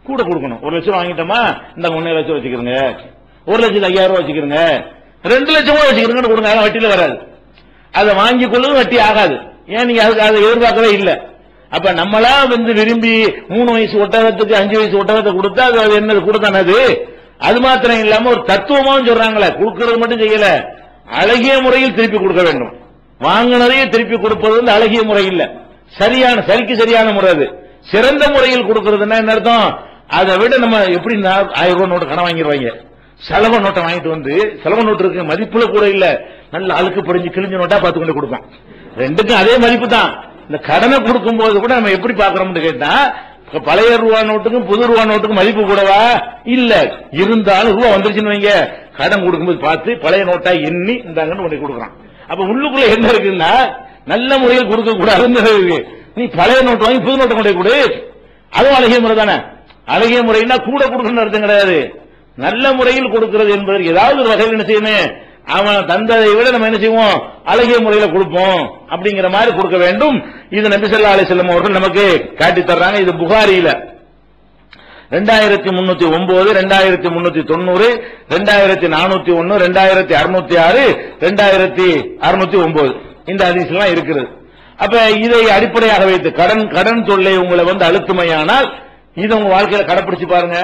கூட கொடுக்கணும். 1 லட்சம் வாங்கிட்டோமா, இந்த 1 லட்சம் வச்சுக்கிறங்க, 1,05,000 வச்சுக்கிறங்க, 2 லட்சம் வச்சுக்கிறங்க கொடுங்க, அதெல்லாம் வட்டியில வராது. அதை வாங்கி கொள்வது வட்டி ஆகாது. ஏன் நீங்க அதுக்கு அதை எதிர்பார்க்கவே இல்லை. அப்ப நம்மளா விரும்பி 3 வயசு ஒட்டகத்துக்கு 5 வயசு ஒட்டகத்தை கொடுத்தா அது என்னது கொடுத்தானது. அது மாத்திரம் இல்லாம ஒரு தத்துவமாவும் சொல்றாங்களே, கொடுக்கிறது மட்டும் செய்யல, அழகிய முறையில் திருப்பி கொடுக்க வேண்டும். வாங்கினதையே திருப்பி கொடுப்பது அழகிய முறை இல்ல, சரிக்கு சரியான முறை. அது சிறந்த முறையில் கொடுக்கறதுன்னா என்ன அர்த்தம்? அதை விட நம்ம எப்படி 1000 ரூபாய் நோட்டு கடன் வாங்கிடுவாங்க, செலவ நோட்டை வாங்கிட்டு வந்து, செலவு நோட்டு இருக்கு மதிப்புல கூட இல்ல, நல்ல அழுக்கு படிஞ்சு கிழிஞ்ச நோட்டா பார்த்து கொண்டு கொடுப்பான். ரெண்டுக்கும் அதே மதிப்பு தான். இந்த கடனை கொடுக்கும் போது கூட நம்ம எப்படி பாக்குறோம்னு கேட்டா, பழைய ரூபா நோட்டுக்கும் புது ரூபா நோட்டுக்கும் மதிப்பு கூடவா இல்ல, இருந்தாலும் ரூபா வந்துருச்சுன்னு வைங்க, கடன் கொடுக்கும்போது பார்த்து பழைய நோட்டா எண்ணி இந்தாங்கன்னு கொண்டு கொடுக்குறான். அப்ப உள்ளுக்குள்ள என்ன இருக்குன்னா, நல்ல முறையில் கொடுக்க கூடாதுன்னு, நீ பழைய நோட்டு வாங்கி புது நோட்டை கொண்டு கொடு, அதுவும் அழகிய முறை தானே. அழகிய முறைன்னா கூட கொடுக்கணும்னு அர்த்தம் கிடையாது. நல்ல முறையில் கொடுக்கிறது என்பதற்கு ஏதாவது ஒரு வகையில் என்ன செய்யணும், அவன் தந்ததை விட நம்ம என்ன செய்வோம், அழகிய முறையில் கொடுப்போம் அப்படிங்கிற மாதிரி கொடுக்க வேண்டும். இது நபி ஸல்லல்லாஹு அலைஹி வஸல்லம் அவர்கள் நமக்கு காட்டி தர்றாங்க. இது புகாரியில 2309, 2390, 2401, 2606, 2609 இந்த ஹதீஸ் எல்லாம் இருக்கிறது. அப்ப இதை அடிப்படையாக வைத்து கடன் தொல்லை உங்களை அழுத்துமையானால் இது உங்க வாழ்க்கையில கடைப்பிடிச்சு பாருங்க.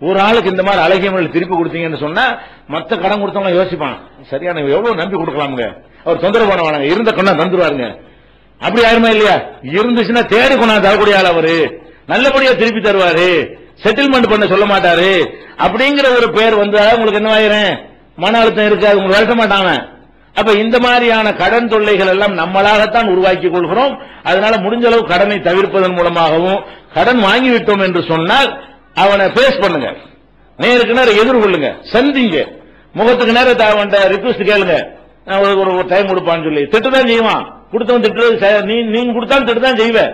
ஒரு ஆளுக்கு இந்த மாதிரி அழகிய முறையில் திருப்பி கொடுத்தீங்கன்னு சொன்னா மத்த கடன் கொடுத்தவங்க யோசிப்பாங்க, சரியான எவ்வளவு நம்பி கொடுக்கலாமுங்க, அவர் தொந்தரவு பண்ண வேணாங்க, இருந்த கொண்டா தந்துருவாருங்க. அப்படி யாருமே இல்லையா? இருந்துச்சுன்னா தேடி கொண்டா தரக்கூடிய ஆள் அவரு, நல்லபடியா திருப்பி தருவாரு, செட்டில்மெண்ட் பண்ண சொல்ல மாட்டாரு அப்படிங்கிற ஒரு பேர் வந்தா உங்களுக்கு என்ன ஆயிரும், மன அழுத்தம் இருக்காது, உங்களுக்கு வளர்க்க மாட்டாங்க. அப்ப இந்த மாதிரியான கடன் தொல்லைகள் எல்லாம் நம்மளாகத்தான் உருவாக்கி கொள்கிறோம். அதனால முடிஞ்ச அளவு கடனை தவிர்ப்பதன் மூலமாகவும், கடன் வாங்கிவிட்டோம் என்று சொன்னால் அவனை பேஸ் பண்ணுங்க, நேருக்கு நேரம் எதிர்கொள்ளுங்க, சந்திங்க, முகத்துக்கு நேரம் ரிக்வெஸ்ட் கேளுங்க, ஒரு டைம் கொடுப்பான்னு சொல்லி திட்டுதான் செய்வான். கொடுத்தவன் திட்டு, நீங்க கொடுத்தாலும் திட்டுதான் செய்வேன்.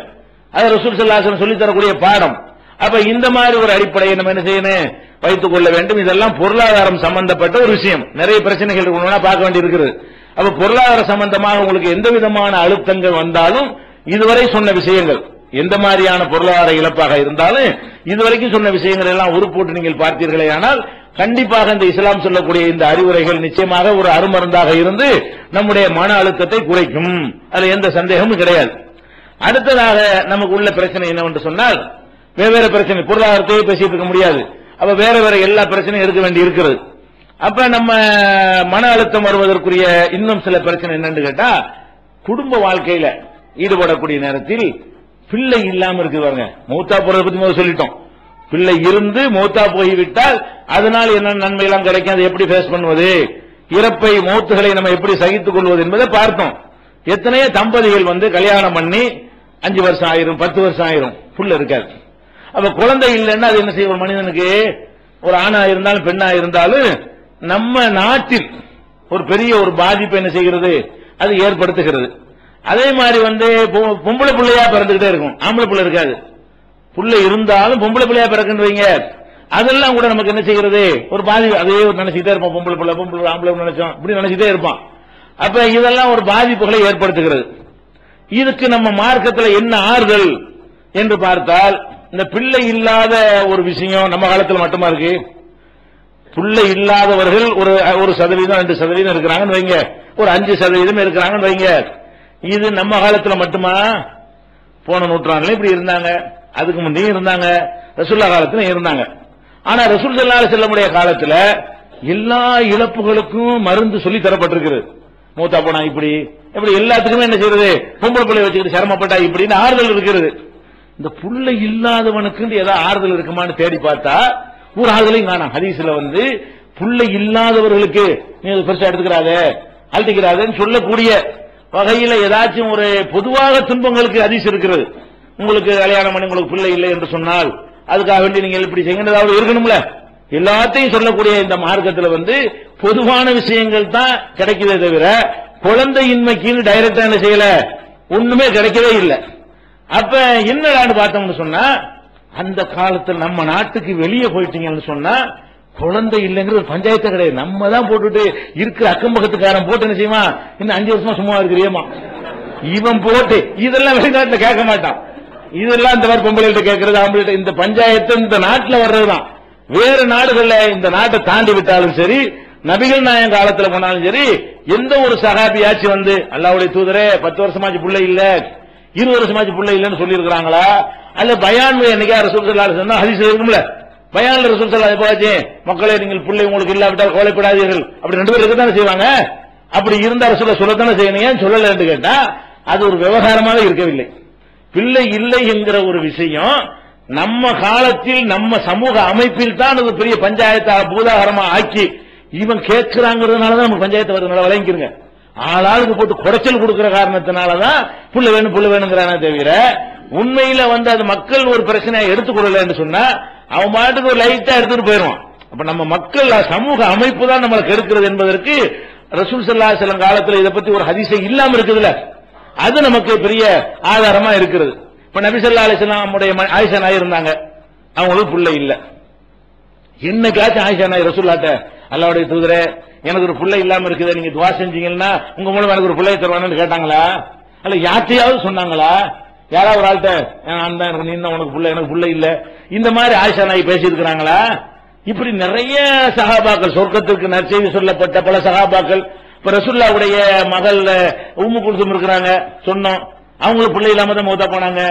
அது ரசூல் ஸல்லல்லாஹு அலைஹி வஸல்லம் சொல்லி தரக்கூடிய பாடம். அப்ப இந்த மாதிரி ஒரு அடிப்படையை நம்ம என்ன செய்யணும், வைத்துக் கொள்ள வேண்டும். இதெல்லாம் பொருளாதாரம் சம்பந்தப்பட்ட ஒரு விஷயம். நிறைய பிரச்சனைகள் பார்க்க வேண்டி இருக்கிறது. அப்ப பொருளாதார சம்பந்தமாக உங்களுக்கு எந்த விதமான அழுத்தங்கள் வந்தாலும், இதுவரை சொன்ன விஷயங்கள் எந்த மாதிரியான பொருளாதார இழப்பாக இருந்தாலும் இதுவரைக்கும் சொன்ன விஷயங்கள் எல்லாம் உருப்போட்டு நீங்கள் பார்த்தீர்களே ஆனால் கண்டிப்பாக இந்த இஸ்லாம் சொல்லக்கூடிய இந்த அறிவுரைகள் நிச்சயமாக ஒரு அருமருந்தாக இருந்து நம்முடைய மன அழுத்தத்தை குறைக்கும். அதுல எந்த சந்தேகமும் கிடையாது. அடுத்ததாக நமக்கு உள்ள பிரச்சனை என்னவென்று சொன்னால், வெவ்வேறு பிரச்சனை, பொருளாதாரத்தையே பேசிட்டு இருக்க முடியாது. அப்ப வேற வேற எல்லா பிரச்சனையும் எடுக்க வேண்டி இருக்கிறது. அப்ப நம்ம மன அழுத்தம் வருவதற்குரிய இன்னும் சில பிரச்சனை என்னன்னு கேட்டா, குடும்ப வாழ்க்கையில ஈடுபடக்கூடிய நேரத்தில் பிள்ளை இல்லாம இருக்கு பாருங்க. மௌத்தா போறதை பத்தி முதல்ல சொல்லிட்டோம். பிள்ளை இருந்து மௌத்தா போய்விட்டால் அதனால் என்ன நன்மை எல்லாம் கிடைக்கும், அதை எப்படி ஃபேஸ் பண்ணுவது, இறப்பை மௌத்துகளை நம்ம எப்படி சகித்துக் கொள்வது என்பதை பார்த்தோம். எத்தனையோ தம்பதிகள் கல்யாணம் பண்ணி 5 வருஷம் ஆயிரும், 10 வருஷம் ஆயிரும், புள்ள இருக்காது. அப்ப குழந்தை இல்லைன்னா அது என்ன செய்யும், ஒரு மனிதனுக்கு, ஒரு ஆணா இருந்தாலும் பெண்ணா இருந்தாலும் நம்ம நாட்டில் ஒரு பெரிய ஒரு பாதிப்பு என்ன செய்கிறது, அது ஏற்படுத்துகிறது. அதே மாதிரி பொம்பளை பிள்ளையா பிறந்துகிட்டே இருக்கும், ஆம்பளை பிள்ளை இருக்காது. புள்ள இருந்தாலும் பொம்பளை பிள்ளையா பிறக்குன்றீங்க, அதெல்லாம் கூட நமக்கு என்ன செய்கிறது, ஒரு பாதிப்பு. அதே நினைச்சுட்டே இருப்போம், பொம்பளை பிள்ளை ஆம்பளை நினைச்சோம், இப்படி நினைச்சுட்டே இருப்பான். அப்ப இதெல்லாம் ஒரு பாதிப்புகளை ஏற்படுத்துகிறது. இதுக்கு நம்ம மார்க்கத்தில் என்ன ஆறுதல் என்று பார்த்தால், இந்த பிள்ளை இல்லாத ஒரு விஷயம் நம்ம காலத்தில் மட்டுமா இருக்கு. பிள்ளை இல்லாதவர்கள் ஒரு 1% 2% இருக்கிறாங்கன்னு வைங்க, ஒரு 5% இருக்கிறாங்கன்னு வைங்க. இது நம்ம காலத்தில் மட்டுமா? போன நூற்றாண்டுல இப்படி இருந்தாங்க, அதுக்கு முன்னே இருந்தாங்க, ரசூலுல்லாஹ் காலத்துல இருந்தாங்க. ஆனா ரசூல் ஸல்லல்லாஹு அலைஹி வஸல்லம் காலத்துல எல்லா இழப்புகளுக்கும் மருந்து சொல்லி தரப்பட்டிருக்கிறது. மூத்தா போனா இப்படி எல்லாத்துக்குமே என்ன செய்யறது, பொம்பளை பிள்ளை வச்சுக்கிட்டு சிரமப்பட்டா இப்படின்னு ஆறுதல் இருக்கிறது. இந்த புள்ளை இல்லாதவனுக்கு ஏதாவது ஆறுதல் இருக்குமான்னு தேடி பார்த்தா ஒரு ஆறுதலையும் காணோம். ஹதீஸ்ல புள்ளை இல்லாதவர்களுக்கு நீ பெருசா எடுத்துக்கிறாத, அழட்டிக்கிறாதன்னு சொல்லக்கூடிய வகையில ஏதாச்சும் ஒரு பொதுவாக துன்பங்களுக்கு ஹதீஸ் இருக்கிறது. உங்களுக்கு கல்யாணம் பண்ணி உங்களுக்கு பிள்ளை இல்லை என்று சொன்னால் அதுக்காக வேண்டி நீங்க இப்படி செய்யணும் இருக்கணும்ல. எல்லாத்தையும் சொல்லக்கூடிய இந்த மார்க்கத்தில் பொதுவான விஷயங்கள் தான் கிடைக்கவே தவிர குழந்தையின்மைக்கு டைரக்டா என்ன செய்யல, ஒண்ணுமே கிடைக்கவே இல்லை. அப்ப என்னடான்னு பார்த்தோம்னு சொன்னா, அந்த காலத்தில் நம்ம நாட்டுக்கு வெளியே போயிட்டீங்கன்னு சொன்னா குழந்தை இல்லைங்கிறது பஞ்சாயத்து கிடையாது. நம்ம தான் போட்டுட்டு இருக்கிற அக்கம் பக்கத்துக்காரன் போட்டு என்ன செய்வான், இன்னும் 5 வருஷமா சும்மா இருக்கிறியமா இவன் போட்டு இதெல்லாம் வெளிநாட்டுல கேட்க மாட்டான். இதெல்லாம் இந்த மாதிரி பொம்பளைகிட்ட கேட்கறது, ஆம்பளை இந்த பஞ்சாயத்து இந்த நாட்டில் வர்றதுதான். வேறு நாடுகள்ல இந்த நாட்டை தாண்டி விட்டாலும் சரி, நபிகள் நாயகம் காலத்துல போனாலும் சரி, எந்த ஒரு சஹாபியாச்சு வந்து அல்லாஹ்வுடைய தூதரே 10 வருஷமாச்சு புள்ளை இல்ல, 20 வருஷமாச்சு புள்ளை இல்லன்னு சொல்லி இருக்கிறாங்களா? அல்ல பயான் என்னைக்கா ரசூல் ஸல்லல்லாஹு அலைஹி வஸல்லம் ஹதீஸ் இருக்கும்ல, பயான்ல ரசூல் ஸல்லல்லாஹு அலைஹி வஸல்லம் மக்களே நீங்கள் புள்ளை உங்களுக்கு இல்லாவிட்டால் கவலைப்படாதீர்கள் அப்படி 2 பேர் இருக்கத்தானே செய்வாங்க. அப்படி இருந்தா ரசூல் சொல்லத்தானே செய்யணும். ஏன் சொல்லலன்னு கேட்டா அது ஒரு விவகாரமாக இருக்கவில்லை. பிள்ளை இல்லை என்கிற ஒரு விஷயம் நம்ம காலத்தில் நம்ம சமூக அமைப்பில் தான் அது பெரிய பஞ்சாயத்து பூதாகரமா ஆக்கி இவன் கேட்கிறாங்கிறதுனாலதான் நமக்கு பஞ்சாயத்து வருதுனால விளங்கிருங்க. ஆளாளுக்கு போட்டு குறைச்சல் கொடுக்கிற காரணத்தினாலதான் புள்ள வேணுங்கிறானே தவிர உண்மையில வந்து அது மக்கள் ஒரு பிரச்சனையை எடுத்துக்கொள்ளலன்னு சொன்னா அவன் பாட்டுக்கு ஒரு லைட்டா எடுத்துட்டு போயிடுவான். அப்ப நம்ம மக்கள் சமூக அமைப்பு தான் நம்மளை கெடுக்கிறது என்பதற்கு ரசூல் ஸல்லல்லாஹு அலைஹி வஸல்லம் காலத்துல இதை பத்தி ஒரு ஹதீஸே இல்லாம இருக்குதுல்ல, அது நமக்கு பெரிய ஆதாரமா இருக்கிறது. இப்ப நபி ஸல்லல்லாஹு அலைஹி வஸல்லம் ஆயிஷா நாய் இருந்தாங்க, அவங்களுக்கு புள்ளை இல்ல. என்னைக்காச்சும் ஆயிஷா நாய் ரசூலுல்லாஹ்ட்ட அல்லாஹ்வுடைய தூதரே எனக்கு ஒரு புள்ளை இல்லாம இருக்குது, நீங்க துஆ செஞ்சீங்கன்னா உங்க மூலம் எனக்கு ஒரு புள்ளையை தருவானு கேட்டாங்களா? அல்ல யார்ட்டையாவது சொன்னாங்களா? யாராவது ஒரு ஆள்கிட்ட நீ உனக்கு புள்ளை எனக்கு புள்ளை இல்ல இந்த மாதிரி ஆயிஷா நாய் பேசி இருக்கிறாங்களா? இப்படி நிறைய சஹாபாக்கள், சொர்க்கத்திற்கு நற்செய்தி சொல்லப்பட்ட பல சஹாபாக்கள், இப்ப ரசூலுல்லாஹ்வுடைய மகள் உம்மு குல்சும் இருக்கிறாங்க சொன்னோம், அவங்களுக்கு பிள்ளை இல்லாம தான் மௌத்தா போனாங்க.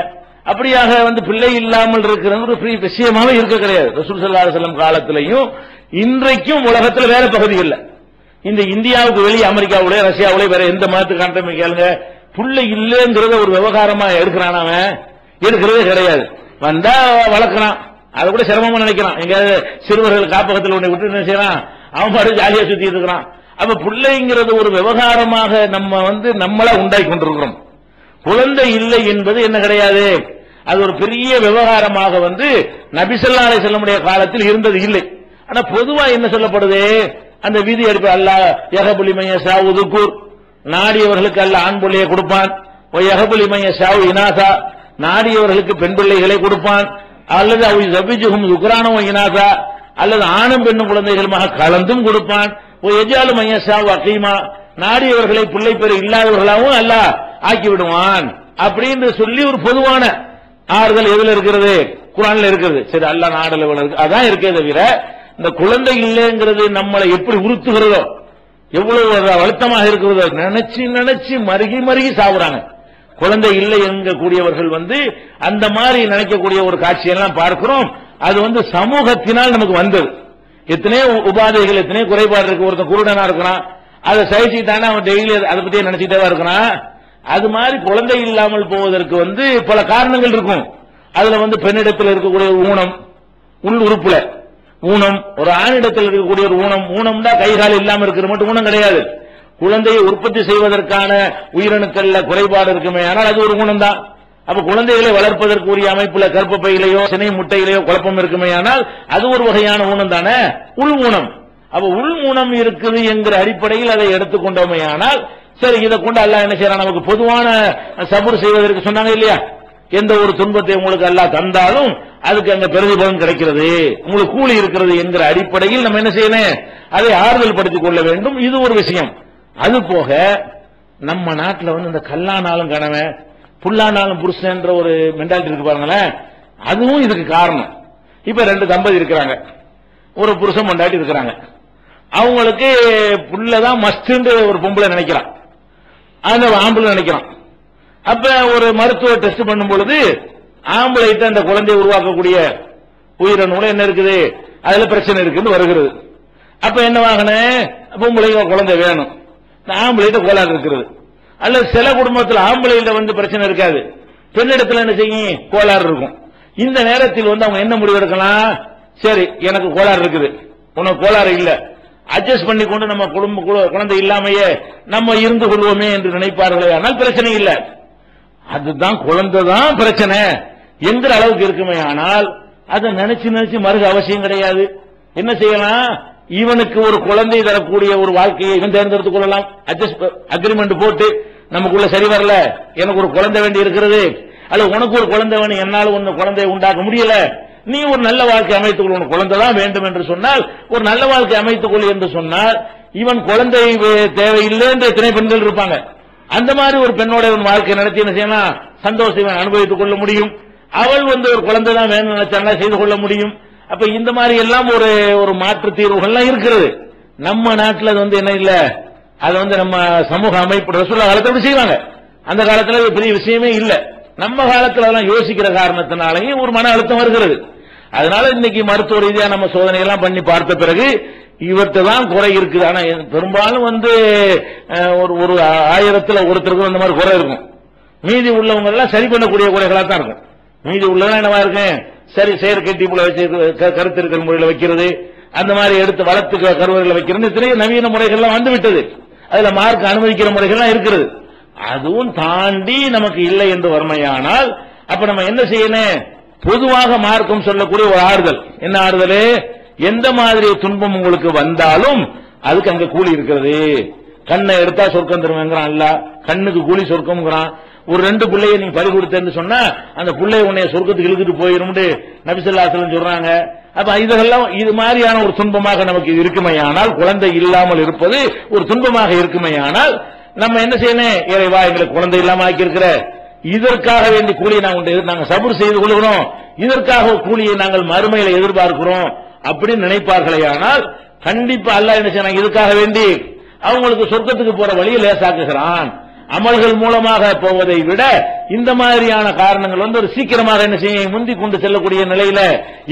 அப்படியாக வந்து பிள்ளை இல்லாமல் இருக்கிறது ஒரு பெரிய விஷயமாவே இருக்க கிடையாது. ரசூல் ஸல்லல்லாஹு அலைஹி வஸல்லம் காலத்திலையும் இன்றைக்கும் உலகத்துல வேற பகுதிகளில், இந்த இந்தியாவுக்கு வெளியே அமெரிக்காவுடைய ரஷ்யாவுடைய வேற எந்த மதத்துக்கு காண்ட கேளுங்க, பிள்ளை இல்லைங்கிறத ஒரு விவகாரமா எடுக்கிறான். அவன் எடுக்கிறதே கிடையாது. வந்தா வளர்க்கிறான், அதை கூட சிரமமா நினைக்கிறான். எங்கேயாவது சிறுவர்கள் காப்பகத்தில் ஒன்றை விட்டு என்ன செய்யறான், அவன் பாட்டு ஜாலியா சுத்திட்டு இருக்கிறான். அப்ப பிள்ளைங்கிறது ஒரு விவகாரமாக நம்ம வந்து நம்மளா உண்டாக்கி கொண்டிருக்கிறோம். குழந்தை இல்லை என்பது என்ன கிடையாது, அது ஒரு பெரிய விவகாரமாக வந்து நபி ஸல்லல்லாஹு அலைஹி வஸல்லம் காலத்தில் இருந்தது இல்லை. ஆனா பொதுவா என்ன சொல்லப்படுது, அந்த விதி எடுப்பு அல்லாஹ் யஹபுலி மன் யஷாஉ ذுகுர், நாடியவர்களுக்கு அல்லாஹ் ஆண் பிள்ளையை கொடுப்பான். வ யஹபுலி மன் யஷாஉ இனாசா, நாடியவர்களுக்கு பெண் பிள்ளைகளை கொடுப்பான். அல்லது அவ் யஸபிஜுஹும் ذுக்ரான வ இனாசா, அல்லது ஆணும் பெண்ணும் குழந்தைகளுமாக கலந்தும் கொடுப்பான். வ யஜாலு மன் யஷாஉ அகீமா, நாடியவர்களை பிள்ளை பெற இல்லாதவர்களாகவும் அல்லாஹ் ஆக்கி விடுவான் அப்படின்னு சொல்லி ஒரு பொதுவான ஆறுதல் எதுல இருக்கிறது, குர்ஆன்ல இருக்கிறது. சரி அல்லாஹ் நாடல இருக்கு அதான் இருக்கே தவிர இந்த குழந்தை இல்லைங்கிறது நம்மளை எப்படி உறுத்துகிறதோ, எவ்வளவு அழுத்தமாக இருக்கிறதோ நினைச்சு நினைச்சு மருகி சாவுறாங்க. குழந்தை இல்லை என்கக்கூடியவர்கள் வந்து அந்த மாதிரி நினைக்கக்கூடிய ஒரு காட்சியெல்லாம் பார்க்கிறோம். அது வந்து சமூகத்தினால் நமக்கு வந்தது. எத்தனையோ உபாதைகள், எத்தனையோ குறைபாடு இருக்கு. ஒருத்தன் குருடனா இருக்கிறான், அதை சகிச்சுட்டானா அவன் டெய்லி அதை பத்தியே நினைச்சுட்டே தான் இருக்கிறான். அது மாதிரி குழந்தை இல்லாமல் போவதற்கு வந்து பல காரணங்கள் இருக்கும். அதுல வந்து பெண்ணிடத்தில் இருக்கக்கூடிய ஊனம், உள் உறுப்புல ஊனம், ஒரு ஆணிடத்தில் இருக்கக்கூடிய ஒரு ஊனம்னா கை கால் இல்லாம இருக்கிற மட்டும் ஊனம் கிடையாது. குழந்தையை உற்பத்தி செய்வதற்கான உயிரணுக்கள்ல குறைபாடு இருக்குமே, ஆனால் அது ஒரு ஊனம் தான். அப்ப குழந்தைகளை வளர்ப்பதற்கு உரிய அமைப்புல கர்ப்பப்பையிலேயோ சினை முட்டையிலேயோ குழப்பம் இருக்குமே, ஆனால் அது ஒரு வகையான ஊனம் தானே, உள் ஊனம். அப்ப உள் ஊனம் இருக்குது என்கிற அடிப்படையில் அதை எடுத்துக்கொண்டோமே, ஆனால் சரி இதை கொண்டு அல்லாஹ் என்ன செய்யறான், நமக்கு பொதுவான சபூர் செய்வதற்கு சொன்னாங்க இல்லையா, எந்த ஒரு துன்பத்தை உங்களுக்கு அல்லாஹ் தந்தாலும் அதுக்கு அங்க பிரதிபலன் கிடைக்கிறது, உங்களுக்கு கூலி இருக்கிறது என்கிற அடிப்படையில் நம்ம என்ன செய்யணும், அதை ஆறுதல் படுத்திக் கொள்ள வேண்டும். இது ஒரு விஷயம். அது போக நம்ம நாட்டில் வந்து இந்த கல்லானாலும் கணவன் புல்லானாலும் புருஷன்ற ஒரு மென்டாலிட்டி இருக்கு பாருங்களேன், அதுவும் இதுக்கு காரணம். இப்ப 2 தம்பதி இருக்கிறாங்க, ஒரு புருஷன் பொண்டாட்டி இருக்கிறாங்க. அவங்களுக்கு புள்ளதான் மஸ்ட்னு ஒரு பொம்பளை நினைக்கிறான், அந்த ஆம்பளை நினைக்கிறான். அப்ப ஒரு மருத்துவ டெஸ்ட் பண்ணும் பொழுது ஆம்பளைட்ட அந்த குழந்தையை உருவாக்கக்கூடிய உயிரணுல என்ன இருக்குது, அதுல பிரச்சனை இருக்குன்னு வருகிறது. அப்ப என்ன வாங்கின, பொம்பளைக்கு குழந்தை வேணும், ஆம்பளைட்ட கோளாறு இருக்கிறது. அல்லது சில குடும்பத்தில் ஆம்பளையில வந்து பிரச்சனை இருக்காது, பெண்ணிடத்துல என்ன செய்யும் கோளாறு இருக்கும். இந்த நேரத்தில் வந்து அவங்க என்ன முடிவு எடுக்கலாம், சரி எனக்கு கோளாறு இருக்குது, உனக்கு கோளாறு இல்ல, அட்ஜஸ்ட் பண்ணி கொண்டு நம்ம குழந்தை இல்லாமையே நம்ம இருந்து கொள்வோமே என்று நினைப்பார்களே, ஆனால் பிரச்சனை இல்லை. அதுதான் குழந்தை தான் பிரச்சனை என்கிற அளவுக்கு இருக்குமே, ஆனால் அதை நினைச்சு நினைச்சு மருக அவசியம் கிடையாது. என்ன செய்யலாம், இவனுக்கு ஒரு குழந்தை தரக்கூடிய ஒரு வாழ்க்கையை இவன் தேர்ந்தெடுத்துக் கொள்ளலாம். அக்ரிமெண்ட் போட்டு நமக்குள்ள சரி வரல, எனக்கு ஒரு குழந்தை வேண்டி இருக்கிறது, அல்ல உனக்கு ஒரு குழந்தை வேணும், என்னால ஒன்னு குழந்தையை உண்டாக்க முடியல, நீ ஒரு நல்ல வாழ்க்கை அமைத்துக் கொள், குழந்தை தான் வேண்டும் என்று சொன்னால் ஒரு நல்ல வாழ்க்கை அமைத்துக் கொள் என்று சொன்னால் இவன் குழந்தை தேவையில்லை என்று எத்தனை பெண்கள் இருப்பாங்க. அந்த மாதிரி ஒரு பெண்ணோட இவன் வாழ்க்கை நடத்தி என்ன செய்யலாம், சந்தோஷம் இவன் அனுபவித்துக் கொள்ள முடியும். அவள் ஒரு குழந்தை தான் வேணும்னு நினைச்சாங்க செய்து கொள்ள முடியும். அப்ப இந்த மாதிரி எல்லாம் ஒரு மாற்று தீர்வுகள்லாம் இருக்கிறது. நம்ம நாட்டில் அது என்ன இல்ல, அது நம்ம சமூக அமைப்பு ரசூலுல்லாஹ் காலத்துல செய்வாங்க. அந்த காலத்துல பெரிய விஷயமே இல்ல. நம்ம காலத்துல அதெல்லாம் யோசிக்கிற காரணத்தினாலேயும் ஒரு மன அழுத்தம் வருகிறது. அதனால இன்னைக்கு மருத்துவ ரீதியா நம்ம சோதனை எல்லாம் பண்ணி பார்த்த பிறகு இவர்கிட்ட தான் குறை இருக்குது. ஆனா பெரும்பாலும் ஒரு 1000ல் ஒருத்தருக்கு அந்த மாதிரி குறை இருக்கும். மீதி உள்ளவங்க எல்லாம் சரி பண்ணக்கூடிய குறைகளா தான் இருக்கும். மீதி உள்ளதான் என்னவா இருக்கு, சரி செயற்கை டீப்புல வச்சு கருத்து இருக்கிற முறையில் வைக்கிறது, அந்த மாதிரி எடுத்து வளர்த்து கருவறையில் வைக்கிறது, இத்தனை நவீன முறைகள்லாம் வந்து விட்டது. அதுல மார்க் அனுமதிக்கிற முறைகள்லாம் இருக்கிறது. அதுவும் தாண்டி நமக்கு இல்லை என்று வறுமையானால் அப்ப நம்ம என்ன செய்யணும், பொதுவாக மார்க்கம் சொல்லக்கூடிய ஒரு ஆறுதல். என்ன ஆறுதல், எந்த மாதிரி துன்பம் உங்களுக்கு வந்தாலும் அதுக்கு அங்க கூலி இருக்கிறது. கண்ணை எடுத்தா சொர்க்கம் தருவேங்கிறான் அல்ல, கண்ணுக்கு கூலி சொர்க்கம்ங்கிறான். ஒரு 2 பிள்ளைய நீங்க பறி கொடுத்தேன்னு சொன்னா அந்த பிள்ளைய உன்னைய சொர்க்கத்துக்கு இழுத்துட்டு போயிரும் நபி ஸல்லல்லாஹு அலைஹி வஸல்லம் சொல்றாங்க. அப்ப இதெல்லாம் இது மாதிரியான ஒரு துன்பமாக நமக்கு இருக்குமையானால், குழந்தை இல்லாமல் இருப்பது ஒரு துன்பமாக இருக்குமையானால் நம்ம என்ன செய்யணும், இறைவா எங்களுக்கு குழந்தை இல்லாம ஆக்கி இருக்கிற, இதற்காக வேண்டி கூலியை நாங்கள் சபர் செய்து கொள்கிறோம், இதற்காக கூலியை நாங்கள் மறுமையில எதிர்பார்க்கிறோம் அப்படின்னு நினைப்பார்களே. ஆனால் கண்டிப்பா அல்லாஹ் என்ன செய்யறாங்க, இதுக்காக வேண்டி அவங்களுக்கு சொர்க்கத்துக்கு போற வழியை லேசாக்குகிறான். அமல்கள் மூலமாக போவதை விட இந்த மாதிரியான காரணங்கள் ஒரு சீக்கிரமாக என்ன செய்ய முந்தி கொண்டு செல்லக்கூடிய நிலையில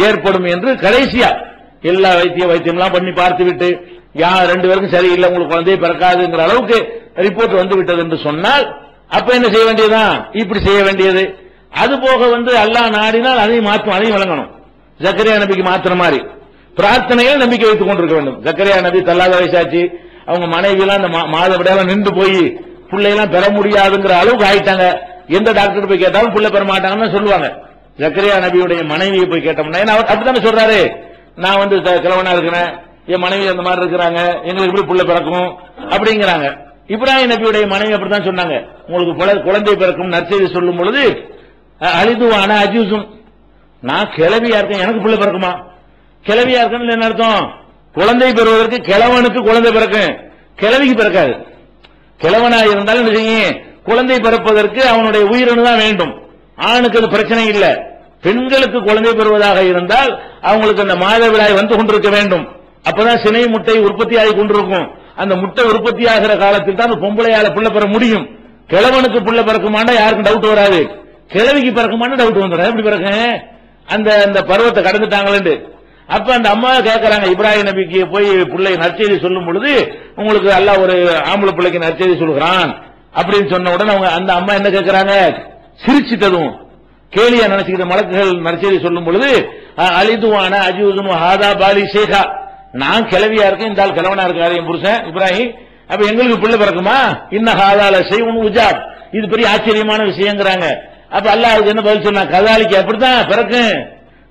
ஏற்படும் என்று கடைசியா எல்லா வைத்தியம்லாம் பண்ணி பார்த்து விட்டு யார் 2 பேருக்கும் சரியில்லை, உங்களுக்கு குழந்தையே பிறக்காதுங்கிற அளவுக்கு ரிப்போர்ட் வந்து விட்டது என்று சொன்னால் அப்ப என்ன செய்ய வேண்டியதுதான், இப்படி செய்ய வேண்டியது. அது போக அல்லாஹ் நாடினால் அதையும் மாற்றும், அதையும் வழங்கணும். ஜக்கரியா நபிக்கு மாத்திர மாதிரி பிரார்த்தனையில் நம்பிக்கை வைத்துக் கொண்டிருக்க வேண்டும். ஜக்கரியா நபி தல்லாத வயசாச்சு, அவங்க மனைவி எல்லாம் அந்த மாதவிடையெல்லாம் நின்று போய் பிள்ளையெல்லாம் பெற முடியாதுங்கிற அளவுக்கு ஆயிட்டாங்க. எந்த டாக்டர் போய் கேட்டாலும் பிள்ளை பெற மாட்டாங்கன்னு சொல்லுவாங்க. ஜக்கரியா நபியுடைய மனைவியை போய் கேட்டோம்னா அவர் அப்படித்தானே சொல்றாரு, நான் கிழவனா இருக்கிறேன், என் மனைவி அந்த மாதிரி இருக்கிறாங்க, எங்களுக்கு எப்படி பிள்ளை பிறக்கும் அப்படிங்கிறாங்க. இப்ராஹிம் நபியுடைய மனைவி அப்படித்தான் சொன்னாங்க, உங்களுக்கு குழந்தை பிறக்கும் நற்செய்தி சொல்லும் பொழுது அலிதுவான அஜூசும், நான் கிழவியா இருக்கேன் எனக்கு பிள்ளை பிறக்குமா, கிழவியா இருக்கேன்னு என்ன அர்த்தம், குழந்தை பெறுவதற்கு கிழவனுக்கு குழந்தை பிறக்கும், கிழவிக்கு பிறக்காது. கிழவனா இருந்தாலும் என்ன செய்யும், குழந்தை பிறப்பதற்கு அவனுடைய உயிரணு தான் வேண்டும். ஆணுக்கு அது பிரச்சனை இல்லை. பெண்களுக்கு குழந்தை பெறுவதாக இருந்தால் அவங்களுக்கு அந்த மாதவிடாய் வந்து கொண்டிருக்க வேண்டும். அப்பதான் சினை முட்டை உற்பத்தி ஆகி கொண்டிருக்கும். அந்த முட்டை உற்பத்தி ஆகிற காலத்தில் தான் பொம்பளையால பிள்ளை பெற முடியும். கிழவனுக்கு பிள்ளை பிறக்குமாண்டா யாருக்கும் டவுட் வராது, கிழவிக்கு பிறக்குமான்னு டவுட் வந்துடும். எப்படி பிறக்கும், அந்த பருவத்தை கடந்துட்டாங்களே. அப்ப அந்த அம்மா கேட்கறாங்க, இப்ராஹிம் நபிக்கு போய் பிள்ளை நற்செய்தி சொல்லும் பொழுது உங்களுக்கு அல்லாஹ் ஒரு ஆம்பளை பிள்ளைக்கு நற்செய்தி சொல்கிறான் அப்படின்னு சொன்ன உடனே அவங்க அந்த அம்மா என்ன கேட்கிறாங்க, சிரிச்சிட்டதும் கேலியா நினைச்சுக்கிட்ட மலக்குகள் நற்செய்தி சொல்லும் பொழுது அலிதுவான அஜூதுனு ஹாதா பாலி ஷேகா, நான் கிழவியா இருக்கேன், இந்த ஆள் கிழவனா இருக்காரு என் புருஷன் இப்ராஹிம், அப்ப எங்களுக்கு பிள்ளை பிறக்குமா, இன்ன ஹாதால செய்வனு உஜாப், இது பெரிய ஆச்சரியமான விஷயங்கிறாங்க. அப்ப அல்லாஹ் அதுக்கு என்ன பதில் சொன்னா, கதாலிக்கு அப்படித்தான் பிறக்கும்,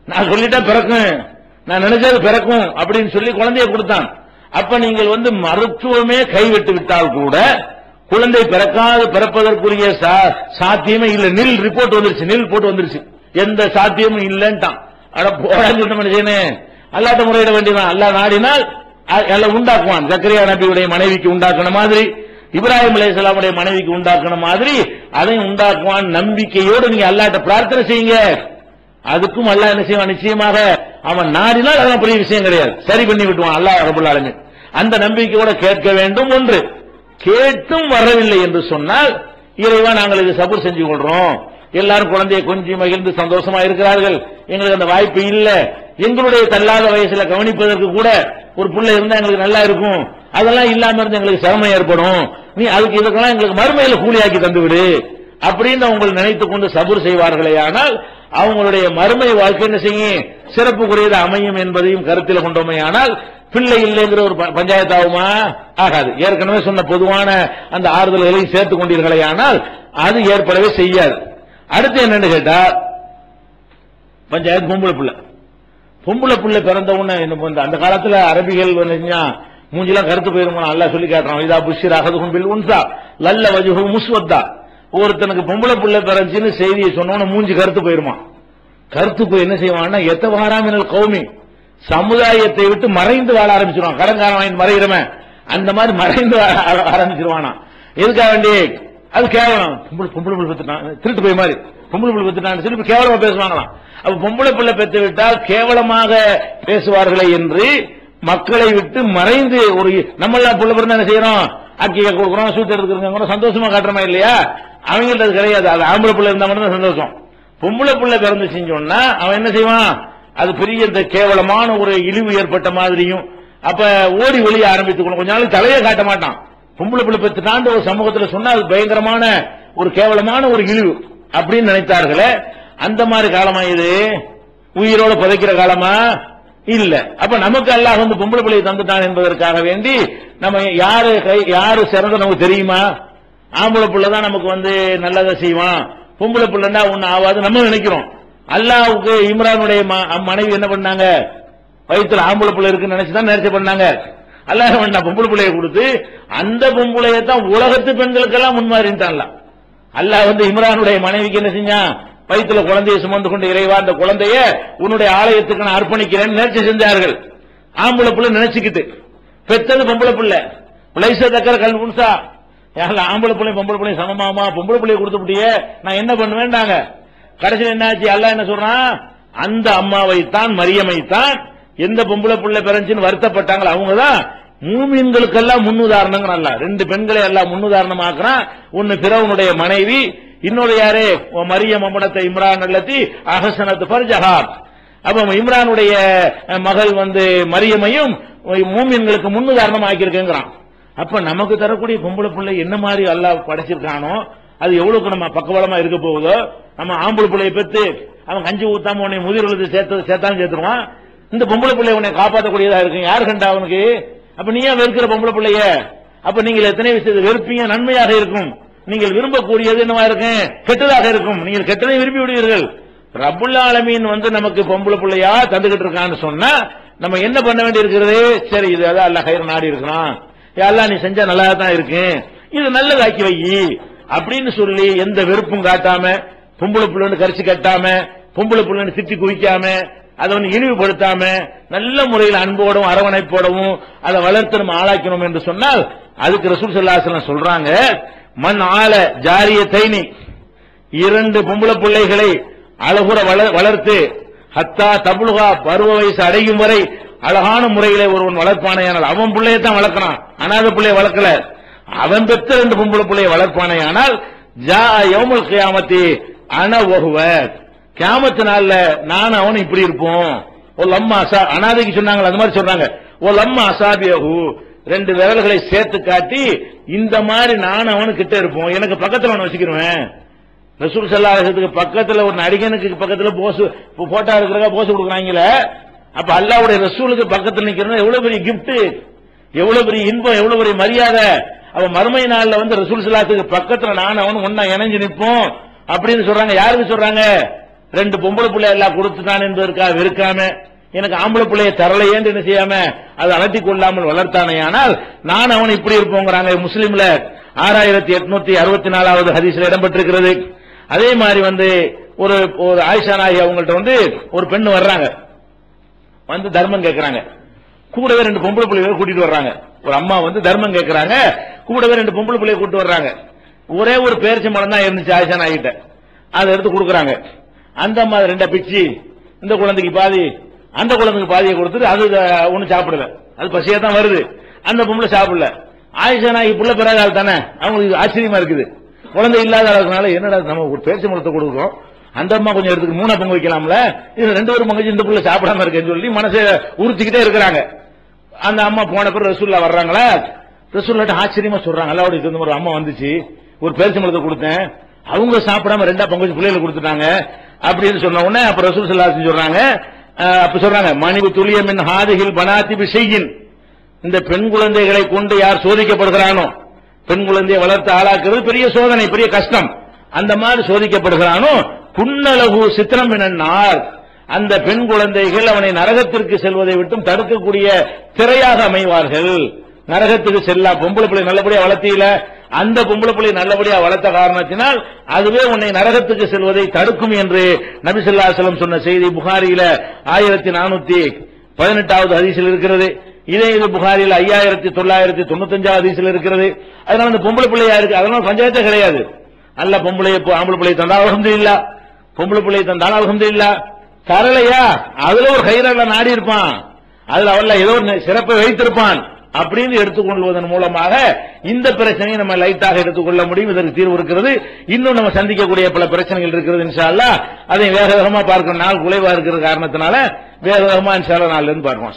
நான் சொல்லிட்டேன் பிறக்கும், நான் நினைச்சது பிறக்கும் அப்படின்னு சொல்லி குழந்தைய கொடுத்தான். அப்ப நீங்கள் மருத்துவமே கைவிட்டு விட்டால் கூட குழந்தை பிறப்பதற்குரிய சாத்தியமே இல்லை. நில் ரிப்போர்ட் வந்துருச்சு, நில் போட்டு வந்துருச்சு, எந்த சாத்தியமும் இல்லைன்ட்டான். அல்லாட்ட முறையிட வேண்டியதான். அல்லாஹ் நாடினால் எல்லாம் உண்டாக்குவான். ஜக்கரியா நபியுடைய மனைவிக்கு உண்டாக்குன மாதிரி, இப்ராஹிம் அலைஹிஸ்ஸலாமுடைய மனைவிக்கு உண்டாக்குன மாதிரி அதையும் உண்டாக்குவான். நம்பிக்கையோடு நீங்க அல்லாட்ட பிரார்த்தனை செய்யுங்க. அதுக்கும் அல்லாஹ் என்ன செய்வான், நிச்சயமாக அவன் நாடினால் அதெல்லாம் பெரிய விஷயம் கிடையாது, சரி பண்ணி விட்டுவான் அல்லாஹ் ரப்பல் ஆலமீன். அந்த நம்பிக்கையோட கேட்க வேண்டும். ஒன்று கேட்டும் வரவில்லை என்று சொன்னால், இறைவா நாங்கள் இது சபர் செஞ்சு கொள்றோம், எல்லாரும் குழந்தையை கொஞ்சம் மகிழ்ந்து சந்தோஷமா இருக்கிறார்கள், எங்களுக்கு அந்த வாய்ப்பு இல்ல, எங்களுடைய தள்ளாத வயசுல கவனிப்பதற்கு கூட ஒரு பிள்ளை இருந்தா எங்களுக்கு நல்லா இருக்கும், அதெல்லாம் இல்லாம இருந்து எங்களுக்கு சிரமம் ஏற்படும், நீ அதுக்கு இதுக்கெல்லாம் எங்களுக்கு மறுமையில கூலியாக்கி தந்துவிடு அப்படின்னு அவங்க நினைத்துக் கொண்டு சபர் செய்வார்களே. ஆனால் அவங்களுடைய மறுமை வாழ்க்கை என்ன செய்யும், சிறப்புக்குரியது அமையும் என்பதையும் கருத்தில் கொண்டோமே. ஆனால் பிள்ளை இல்லைங்கிற ஒரு பஞ்சாயத்து ஆகுமா, ஆகாது. ஏற்கனவே சொன்ன பொதுவான அந்த ஆறுதல்களையும் சேர்த்துக் கொண்டீர்களே, ஆனால் அது ஏற்படவே செய்யாது. அடுத்து என்னன்னு கேட்டா, பஞ்சாயத்து பொம்பளை பிள்ளை பிறந்த உடனே அந்த காலத்துல அரபிகள் மூஞ்சிலாம் கருத்து போயிருமா, நல்லா சொல்லி காட்டுறான். இதா புஷிர் அகதுகும் பில் உன்சா லல்ல வஜுஹு முஸ்வத்தா, ஒருத்தனுக்கு பொம்பளை பிள்ளை பிறந்துச்சுன்னு செய்தியை சொன்னோன்னு மூஞ்சி கருத்து போயிருமா. கருத்து போய் என்ன செய்வான்னா எத்தவாராமினல் கௌமி, சமுதாயத்தை விட்டு மறைந்து வாழ ஆரம்பிச்சிருவான். கடன்காரன் வாங்கி மறைகிறவன் அந்த மாதிரி மறைந்து ஆரம்பிச்சிருவானா. எதுக்காக வேண்டி? அது கேவலம். பொம்பளை பிள்ளை பெற்றுட்டான், திருட்டு போய் மாதிரி பொம்பளை பிள்ளை பெற்றுட்டான் சொல்லி கேவலமா பேசுவாங்களாம். அப்ப பொம்பளை பிள்ளை பெற்று விட்டால் கேவலமாக பேசுவார்களே என்று மக்களை விட்டு மறைந்து ஒரு நம்மளாம் புள்ள பிறந்த என்ன செய்யறோம், அக்கிய கொடுக்குறோம், சூத்து எடுத்துக்கிறோம், சந்தோஷமா காட்டுறமா இல்லையா? அவங்கள்ட்ட அது கிடையாது. அது ஆம்பளை பிள்ளை இருந்தா மட்டும் சந்தோஷம். பொம்பளை பிள்ளை பிறந்து செஞ்சோம்னா அவன் என்ன செய்வான், அது பெரிய இந்த கேவலமான ஒரு இழிவு ஏற்பட்ட மாதிரியும் அப்ப ஓடி ஒளிய ஆரம்பித்துக்கணும். கொஞ்ச நாள் தலையை காட்ட மாட்டான். பொம்பளை பிள்ளை பெற்றுட்டாண்டு ஒரு சமூகத்தில் சொன்னா அது பயங்கரமான ஒரு கேவலமான ஒரு இழிவு அப்படின்னு நினைத்தார்களே. அந்த மாதிரி காலமா இது? உயிரோட புதைக்கிற காலமா இல்ல. அப்ப நமக்கு அல்லாஹ் வந்து பொம்பளை பிள்ளையை தந்துட்டான் என்பதற்காக வேண்டி நம்ம யாரு சிறந்த நமக்கு தெரியுமா? ஆம்பளை பிள்ளை தான் நமக்கு வந்து நல்லதை செய்வான், பொம்பளை பிள்ளைன்னா ஒண்ணு ஆகாது நம்ம நினைக்கிறோம். அல்லாஹ்வுக்கு இம்ரானுடைய மனைவி என்ன பண்ணாங்க, வயிற்றுல ஆம்பளை பிள்ளை இருக்குன்னு நினைச்சுதான் நேர்ச்சி பண்ணாங்க. அல்லாஹ் என்ன பொம்பளை பிள்ளையை கொடுத்து அந்த பொம்பளையை தான் உலகத்து பெண்களுக்கெல்லாம் முன்மாறிட்டான்ல. அல்லாஹ் வந்து இம்ரானுடைய மனைவிக்கு என்ன செஞ்சான், வயிற்றுல குழந்தையை சுமந்து கொண்டு இறைவா அந்த குழந்தைய உன்னுடைய ஆலயத்துக்கு நான் அர்ப்பணிக்கிறேன்னு நேர்ச்சி செஞ்சார்கள். ஆம்பளை பிள்ளை நினைச்சுக்கிட்டு பெற்றது பொம்பளை பிள்ளை. பிள்ளைச தக்கர கல் புன்சா, ஆம்பளை பிள்ளை பொம்பளை பிள்ளை சமமாமா, பொம்பளை பிள்ளையை கொடுத்துட்டியே நான் என்ன பண்ணுவேன்டாங்க. கடைசியில் என்னாச்சு, அல்லாஹ் என்ன சொல்றான், அந்த அம்மாவைத்தான் மரியமைத்தான் எந்த பொம்பளை பிள்ளை பிறந்துன்னு வருத்தப்பட்டாங்களோ அவங்கதான் மூமின்களுக்கெல்லாம் முன்னுதாரணங்கள். அல்ல ரெண்டு பெண்களை எல்லாம் முன்னுதாரணமாக்குறான். ஒன்னு பிறவனுடைய மனைவி, இன்னொரு யாரு, மரியம் அம்மனத்தை இம்ரான் அல்லத்தி அஹசனத்து ஃபர்ஜஹா. அப்ப இம்ரானுடைய மகள் வந்து மரியமையும் மூமின்களுக்கு முன்னுதாரணம் ஆக்கியிருக்கிறான். அப்ப நமக்கு தரக்கூடிய பொம்பளை பிள்ளை என்ன மாதிரி அல்லாஹ் படைச்சிருக்கானோ அது எவ்வளவுக்கு நம்ம பக்கபலமா இருக்க போகுதோ. நம்ம ஆம்பளை பிள்ளையை பெற்று அவன் கஞ்சி ஊத்தாம உன்னை முதிர்வுக்கு சேர்த்தாலும் சேர்த்துருவான். இந்த பொம்பளை பிள்ளை உன்னை காப்பாற்றக்கூடியதா இருக்கு, யாரு கண்டா அவனுக்கு? அப்ப நீ ஏன் வெறுக்கிற பொம்பளை பிள்ளைய? அப்ப நீங்கள் எத்தனை விஷயத்தை வெறுப்பீங்க, நன்மையாக இருக்கும். நீங்கள் விரும்பக்கூடியது என்னவா இருக்கும், கெட்டதாக இருக்கும். நீங்கள் கெட்டதை விரும்பி விடுவீர்கள். ரப்புல் ஆலமீன் வந்து நமக்கு பொம்பளை பிள்ளையா தந்துகிட்டு இருக்கான்னு சொன்னா நம்ம என்ன பண்ண வேண்டி இருக்கிறது? சரி, இது அதான் அல்லாஹ் கயிறு நாடி இருக்கிறான், அல்லாஹ் நீ செஞ்சா நல்லா தான் இருக்கு, இது நல்லதாக்கி வை அப்படின்னு சொல்லி எந்த வெறுப்பும் காட்டாம, பொம்பளை பிள்ளைன்னு கரிச்சு கட்டாம, பொம்பளை பிள்ளைன்னு திட்டி குவிக்காம, அதை வந்து இழிவுபடுத்தாம நல்ல முறையில் அன்போடும் அரவணைப்போடவும் அதை வளர்த்து நம்ம ஆளாக்கணும் என்று சொன்னால் அதுக்கு ரசூல் ஸல்லல்லாஹு அலைஹி வஸல்லம் சொல்றாங்க, மன் ஆல ஜாரியத்தைனி, இரண்டு பொம்பளை பிள்ளைகளை அழகுற வளர்த்து ஹத்தா தபுலுகா பருவ வயசு அடையும் வரை அழகான முறையில ஒருவன் வளர்ப்பானையானால், அவன் பிள்ளையத்தான் வளர்க்கிறான், அனாத பிள்ளைய வளர்க்கல, அவன் பெற்ற ரெண்டு பொம்பளை பிள்ளைய வளர்ப்பானையானால் ஜா யௌமுல் கியாமத்தி அன வஹுவ, கியாமத்து நாள்ல நான் அவன் இப்படி இருப்போம். ஒரு லம்மா அனாதைக்கு சொன்னாங்க, அது மாதிரி சொல்றாங்க, ஒரு லம்மா அசாபியஹு, ரெண்டு விரல்களை சேர்த்து காட்டி இந்த மாதிரி நான் அவனு கிட்ட இருப்போம், எனக்கு பக்கத்துல அவன் வச்சுக்கிருவேன். ரசூல் ஸல்லல்லாஹு அலைஹி வஸல்லம் பக்கத்துல ஒரு நடிகனுக்கு பக்கத்துல போஸ் போட்டோ இருக்கிறதா போஸ் கொடுக்குறாங்களே, அப்ப அல்லாஹ்வுடைய ரசூலுக்கு பக்கத்துல நிக்கிறது எவ்வளவு பெரிய கிஃப்ட், எவ்வளவு பெரிய இன்பம், எவ்வளவு பெரிய மரியாதை. அவ மறுமை நாள்ல வந்து ரசூல் ஸல்லல்லாஹு அலைஹி வஸல்லம் பக்கத்துல நான் அவனு ஒன்னா இணைஞ்சு நிற்போம் அப்படின்னு சொல்றாங்க. யாருக்கு சொல்றாங்க? ரெண்டு பொம்பளை பிள்ளை எல்லாம் கொடுத்துட்டான் என்பதற்காக வெறுக்காம, எனக்கு ஆம்பளை பிள்ளைய தரலையேன்னு என்ன செய்யாம அதை அலட்டி கொள்ளாமல் வளர்த்தானே, ஆனால் நான் அவன் இப்படி இருப்போங்கிறாங்க. முஸ்லீம்ல 6864வது ஹதீஸ்ல இடம்பெற்றிருக்கிறது. அதே மாதிரி வந்து ஒரு ஆயிஷா நாயகி அவங்கள்ட்ட வந்து ஒரு பெண்ணு வர்றாங்க, வந்து தர்மம் கேட்கிறாங்க. கூடவே ரெண்டு பொம்பளை பிள்ளைகளை கூட்டிட்டு வர்றாங்க. ஒரு அம்மா வந்து தர்மம் கேட்கிறாங்க, கூடவே ரெண்டு பொம்பளை பிள்ளையை கூட்டு வர்றாங்க. ஒரே ஒரு பேரிச்சை மரம் தான் இருந்துச்சு ஆயிஷா நாயகிட்ட, அதை எடுத்து கொடுக்குறாங்க. அந்த அம்மா ரெண்டா பிச்சு இந்த குழந்தைக்கு பாதி அந்த குழந்தைக்கு பாதியை கொடுத்துட்டு அது ஒண்ணு சாப்பிடல, அது பசியா தான் வருது, அந்த பொம்பளை சாப்பிடல. ஆயிஷா நாயகி புள்ள பிறகால் தானே, அவங்களுக்கு ஆச்சரியமா இருக்குது. குழந்தை இல்லாத அளவுக்குனால என்னடா நம்ம ஒரு பேரிச்சை மரத்தை கொடுக்குறோம், அந்த அம்மா கொஞ்சம் எடுத்துக்கு மூணா பங்கு வைக்கலாம்ல, இது ரெண்டு பேரும் பங்கு இந்த புள்ள சாப்பிடாம இருக்கேன்னு சொல்லி மனசை உறுத்திக்கிட்டே இருக்கிறாங்க. அந்த அம்மா போன பிறகு ரசூல்லா வர்றாங்களா, ரசூல்லாட்ட ஆச்சரியமா சொல்றாங்க, அல்லாஹ்வுடைய இந்த ஒரு அம்மா வந்துச்சு, ஒரு பேரிச்சை மரத்தை கொடுத்தேன், அவங்க சாப்பிடாம ரெண்டா பங்கு வச்சு பிள்ளைகளை கொடுத்துட்டாங்க அப்படின்னு சொன்ன உடனே அப்ப ரசூல் ஸல்லல்லாஹு அலைஹி வஸல்லம் சொல்றாங்க, அப்ப சொல்றாங்க, மணிவு துளியமின் ஹாதிஹில் பனாத்தி பிஷையின், இந்த பெண் குழந்தைகளை கொண்டு யார் சோதிக்கப்படுகிறானோ, பெண் குழந்தையை வளர்த்து ஆளாக்குறது பெரிய சோதனை, பெரிய கஷ்டம், அந்த மாதிரி சோதிக்கப்படுகிறானோ குன்னலகு சித்திரம் என்னார், அந்த பெண் குழந்தைகள் அவனை நரகத்திற்கு செல்வதை விட்டும் தடுக்கக்கூடிய திரையாக அமைவார்கள். நரகத்துக்கு செல்லா பொம்பளை பிள்ளை நல்லபடியா வளர்த்தியில அந்த பொம்பளை பிள்ளை நல்லபடியா வளர்த்த காரணத்தினால் அதுவே உன்னை நரகத்துக்கு செல்வதை தடுக்கும் என்று நபி ஸல்லல்லாஹு அலைஹி வஸல்லம் சொன்ன செய்தி புகாரியில 1418வது ஹதீஸில் இருக்கிறது. இதே இது புகாரியில் 5995வது ஹதீஸில் இருக்கிறது. அதனால அந்த பொம்பளை பிள்ளையா இருக்கு, அதனால பஞ்சாயத்தே கிடையாது. அல்ல பொம்பளை ஆம்பளை பிள்ளை தந்தா அல்ஹம்துலில்லாஹ், பொம்பளை பிள்ளை தந்தாலும் அல்ஹம்துலில்லாஹ், தரலையா அதுல ஒரு கைரல்ல நாடி இருப்பான், அதுல அவல்ல ஏதோ ஒரு சிறப்பை வைத்திருப்பான் அப்படின்னு எடுத்துக்கொள்வதன் மூலமாக இந்த பிரச்சனையை நம்ம லைட்டாக எடுத்துக்கொள்ள முடியும். இதற்கு தீர்வு இருக்கிறது. இன்னும் நம்ம சந்திக்கக்கூடிய பல பிரச்சனைகள் இருக்கிறது. இன்ஷா அல்லாஹ் அதை வேக வேகமா பார்க்கணும். நாள் குறைவா இருக்கிற காரணத்தினால வேக வேகமா இன்ஷா அல்லாஹ் நாளிலிருந்து பார்க்கணும்.